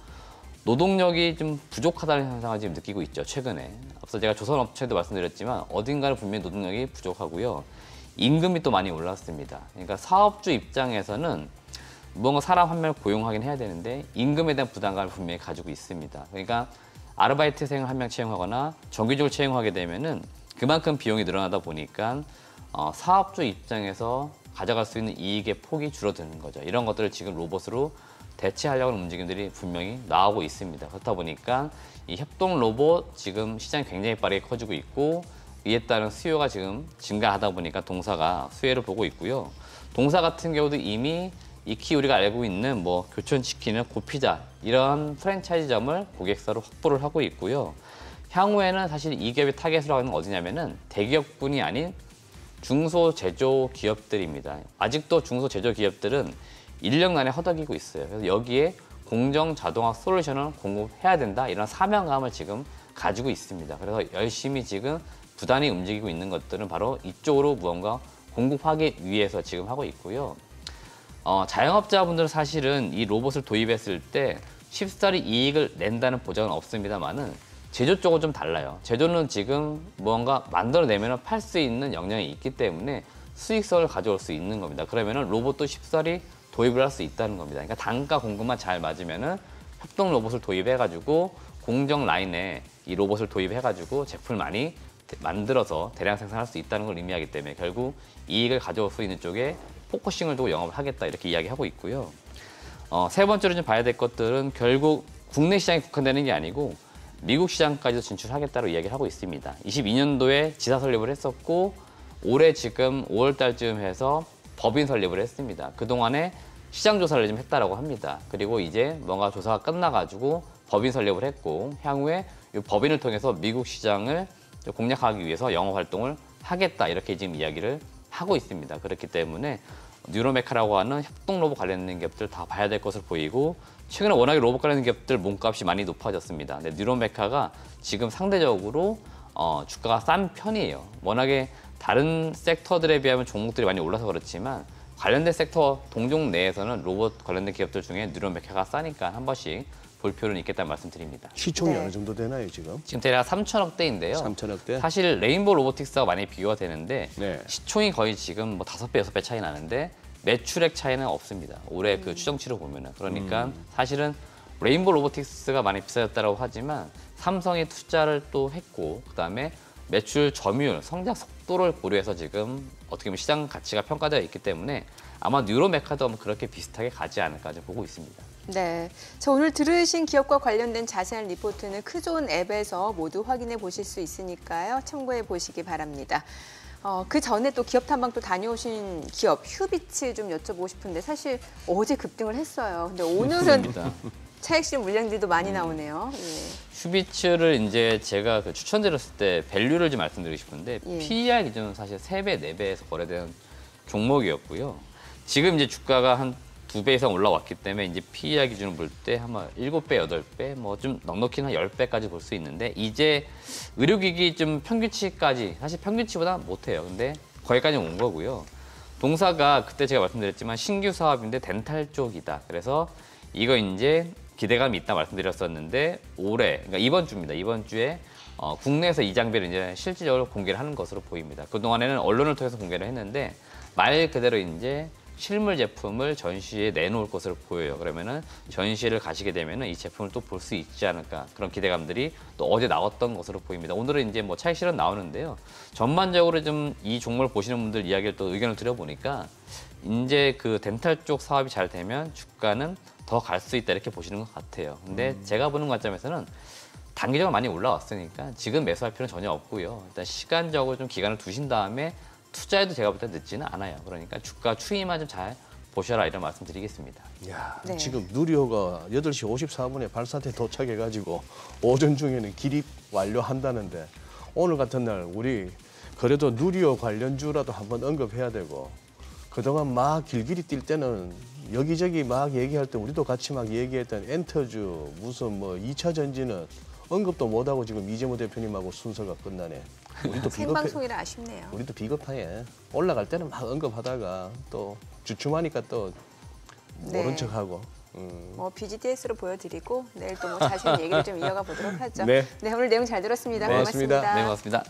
노동력이 좀 부족하다는 현상을 지금 느끼고 있죠. 최근에. 앞서 제가 조선업체도 말씀드렸지만 어딘가는 분명히 노동력이 부족하고요. 임금이 또 많이 올랐습니다. 그러니까 사업주 입장에서는 무언가 사람 한 명을 고용하긴 해야 되는데 임금에 대한 부담감을 분명히 가지고 있습니다. 그러니까 아르바이트생을 한 명 채용하거나 정규직을 채용하게 되면은 그만큼 비용이 늘어나다 보니까 사업주 입장에서 가져갈 수 있는 이익의 폭이 줄어드는 거죠. 이런 것들을 지금 로봇으로 대체하려고 하는 움직임들이 분명히 나오고 있습니다. 그렇다 보니까 이 협동 로봇 지금 시장이 굉장히 빠르게 커지고 있고 이에 따른 수요가 지금 증가하다 보니까 동사가 수혜를 보고 있고요. 동사 같은 경우도 이미 익히 우리가 알고 있는 뭐 교촌치킨이나 고피자 이런 프랜차이즈점을 고객사로 확보를 하고 있고요. 향후에는 사실 이 기업의 타겟으로 하는 건 어디냐면은 대기업군이 아닌 중소제조 기업들입니다. 아직도 중소제조 기업들은 인력난에 허덕이고 있어요. 그래서 여기에 공정 자동화 솔루션을 공급해야 된다 이런 사명감을 지금 가지고 있습니다. 그래서 열심히 지금 부단히 움직이고 있는 것들은 바로 이쪽으로 무언가 공급하기 위해서 지금 하고 있고요. 자영업자분들은 사실은 이 로봇을 도입했을 때 쉽사리 이익을 낸다는 보장은 없습니다만은 제조 쪽은 좀 달라요. 제조는 지금 무언가 만들어내면 팔 수 있는 역량이 있기 때문에 수익성을 가져올 수 있는 겁니다. 그러면은 로봇도 쉽사리 도입을 할 수 있다는 겁니다. 그러니까 단가 공급만 잘 맞으면은 협동 로봇을 도입해가지고 공정 라인에 이 로봇을 도입해가지고 제품을 많이 만들어서 대량 생산할 수 있다는 걸 의미하기 때문에 결국 이익을 가져올 수 있는 쪽에 포커싱을 두고 영업을 하겠다 이렇게 이야기하고 있고요. 세 번째로 좀 봐야 될 것들은 결국 국내 시장에 국한되는 게 아니고 미국 시장까지도 진출하겠다고 이야기를 하고 있습니다. 22년도에 지사 설립을 했었고 올해 지금 5월 달쯤 해서 법인 설립을 했습니다. 그동안에 시장 조사를 좀 했다라고 합니다. 그리고 이제 뭔가 조사가 끝나가지고 법인 설립을 했고 향후에 이 법인을 통해서 미국 시장을 공략하기 위해서 영업 활동을 하겠다 이렇게 지금 이야기를 하고 있습니다. 그렇기 때문에 뉴로메카라고 하는 협동 로봇 관련된 기업들 다 봐야 될 것으로 보이고 최근에 워낙에 로봇 관련된 기업들 몸값이 많이 높아졌습니다. 근데 뉴로메카가 지금 상대적으로 주가가 싼 편이에요. 워낙에 다른 섹터들에 비하면 종목들이 많이 올라서 그렇지만 관련된 섹터 동종 내에서는 로봇 관련된 기업들 중에 뉴로메카가 싸니까 한 번씩 볼 필요는 있겠다는 말씀드립니다. 시총이 네. 어느 정도 되나요 지금? 지금 대략 3천억대인데요. 3천억대? 사실 레인보우 로보틱스와 많이 비교가 되는데 네. 시총이 거의 지금 뭐 5배, 6배 차이 나는데 매출액 차이는 없습니다. 올해 그 추정치로 보면은. 그러니까 사실은 레인보우 로보틱스가 많이 비싸졌다고 하지만 삼성이 투자를 또 했고 그다음에 매출 점유율, 성장 속도를 고려해서 지금 어떻게 보면 시장 가치가 평가되어 있기 때문에 아마 뉴로메카도 그렇게 비슷하게 가지 않을까 좀 보고 있습니다. 네. 자, 오늘 들으신 기업과 관련된 자세한 리포트는 크존 앱에서 모두 확인해 보실 수 있으니까요. 참고해 보시기 바랍니다. 그 전에 또 기업 탐방 또 다녀오신 기업 휴비츠 좀 여쭤보고 싶은데 사실 어제 급등을 했어요. 근데 오늘은 맞습니다. 차익실 물량들도 많이 나오네요. 예. 휴비츠를 이제 제가 그 추천드렸을 때 밸류를 좀 말씀드리고 싶은데 예. PER 기준은 사실 3배, 4배에서 거래되는 종목이었고요. 지금 이제 주가가 한 2배 이상 올라왔기 때문에 이제 PER 기준을 볼 때 아마 7배, 8배, 뭐 좀 넉넉히는 한 10배까지 볼 수 있는데 이제 의료기기 좀 평균치까지 사실 평균치보다 못해요. 근데 거기까지 온 거고요. 동사가 그때 제가 말씀드렸지만 신규 사업인데 덴탈 쪽이다. 그래서 이거 이제 기대감이 있다 말씀드렸었는데 올해, 그러니까 이번 주입니다. 이번 주에 국내에서 이 장비를 이제 실질적으로 공개를 하는 것으로 보입니다. 그동안에는 언론을 통해서 공개를 했는데 말 그대로 이제 실물 제품을 전시에 내놓을 것으로 보여요. 그러면은 전시회를 가시게 되면은 이 제품을 또 볼 수 있지 않을까 그런 기대감들이 또 어제 나왔던 것으로 보입니다. 오늘은 이제 뭐 차익 실현 나오는데요. 전반적으로 좀 이 종목을 보시는 분들 이야기를 또 의견을 드려보니까 이제 그 덴탈 쪽 사업이 잘 되면 주가는 더 갈 수 있다 이렇게 보시는 것 같아요. 근데 제가 보는 관점에서는 단기적으로 많이 올라왔으니까 지금 매수할 필요는 전혀 없고요. 일단 시간적으로 좀 기간을 두신 다음에 투자해도 제가 볼 때 늦지는 않아요. 그러니까 주가 추이만 좀 잘 보셔라 이런 말씀 드리겠습니다. 야, 네. 지금 누리호가 8시 54분에 발사대 도착해가지고 오전 중에는 기립 완료한다는데 오늘 같은 날 우리 그래도 누리호 관련주라도 한번 언급해야 되고 그동안 막 길길이 뛸 때는 여기저기 막 얘기할 때 우리도 같이 막 얘기했던 엔터주 무슨 뭐 2차 전지는 언급도 못하고 지금 이재모 대표님하고 순서가 끝나네. 우리도 비겁해. 생방송이라 아쉽네요. 우리도 비겁하게 올라갈 때는 막 언급하다가 또 주춤하니까 또 모른 네. 척하고. 뭐 BGTS로 보여드리고 내일 또 뭐 자세한 얘기를 좀 이어가 보도록 하죠. 네. 오늘 내용 잘 들었습니다. 고맙습니다. 고맙습니다. 네, 고맙습니다.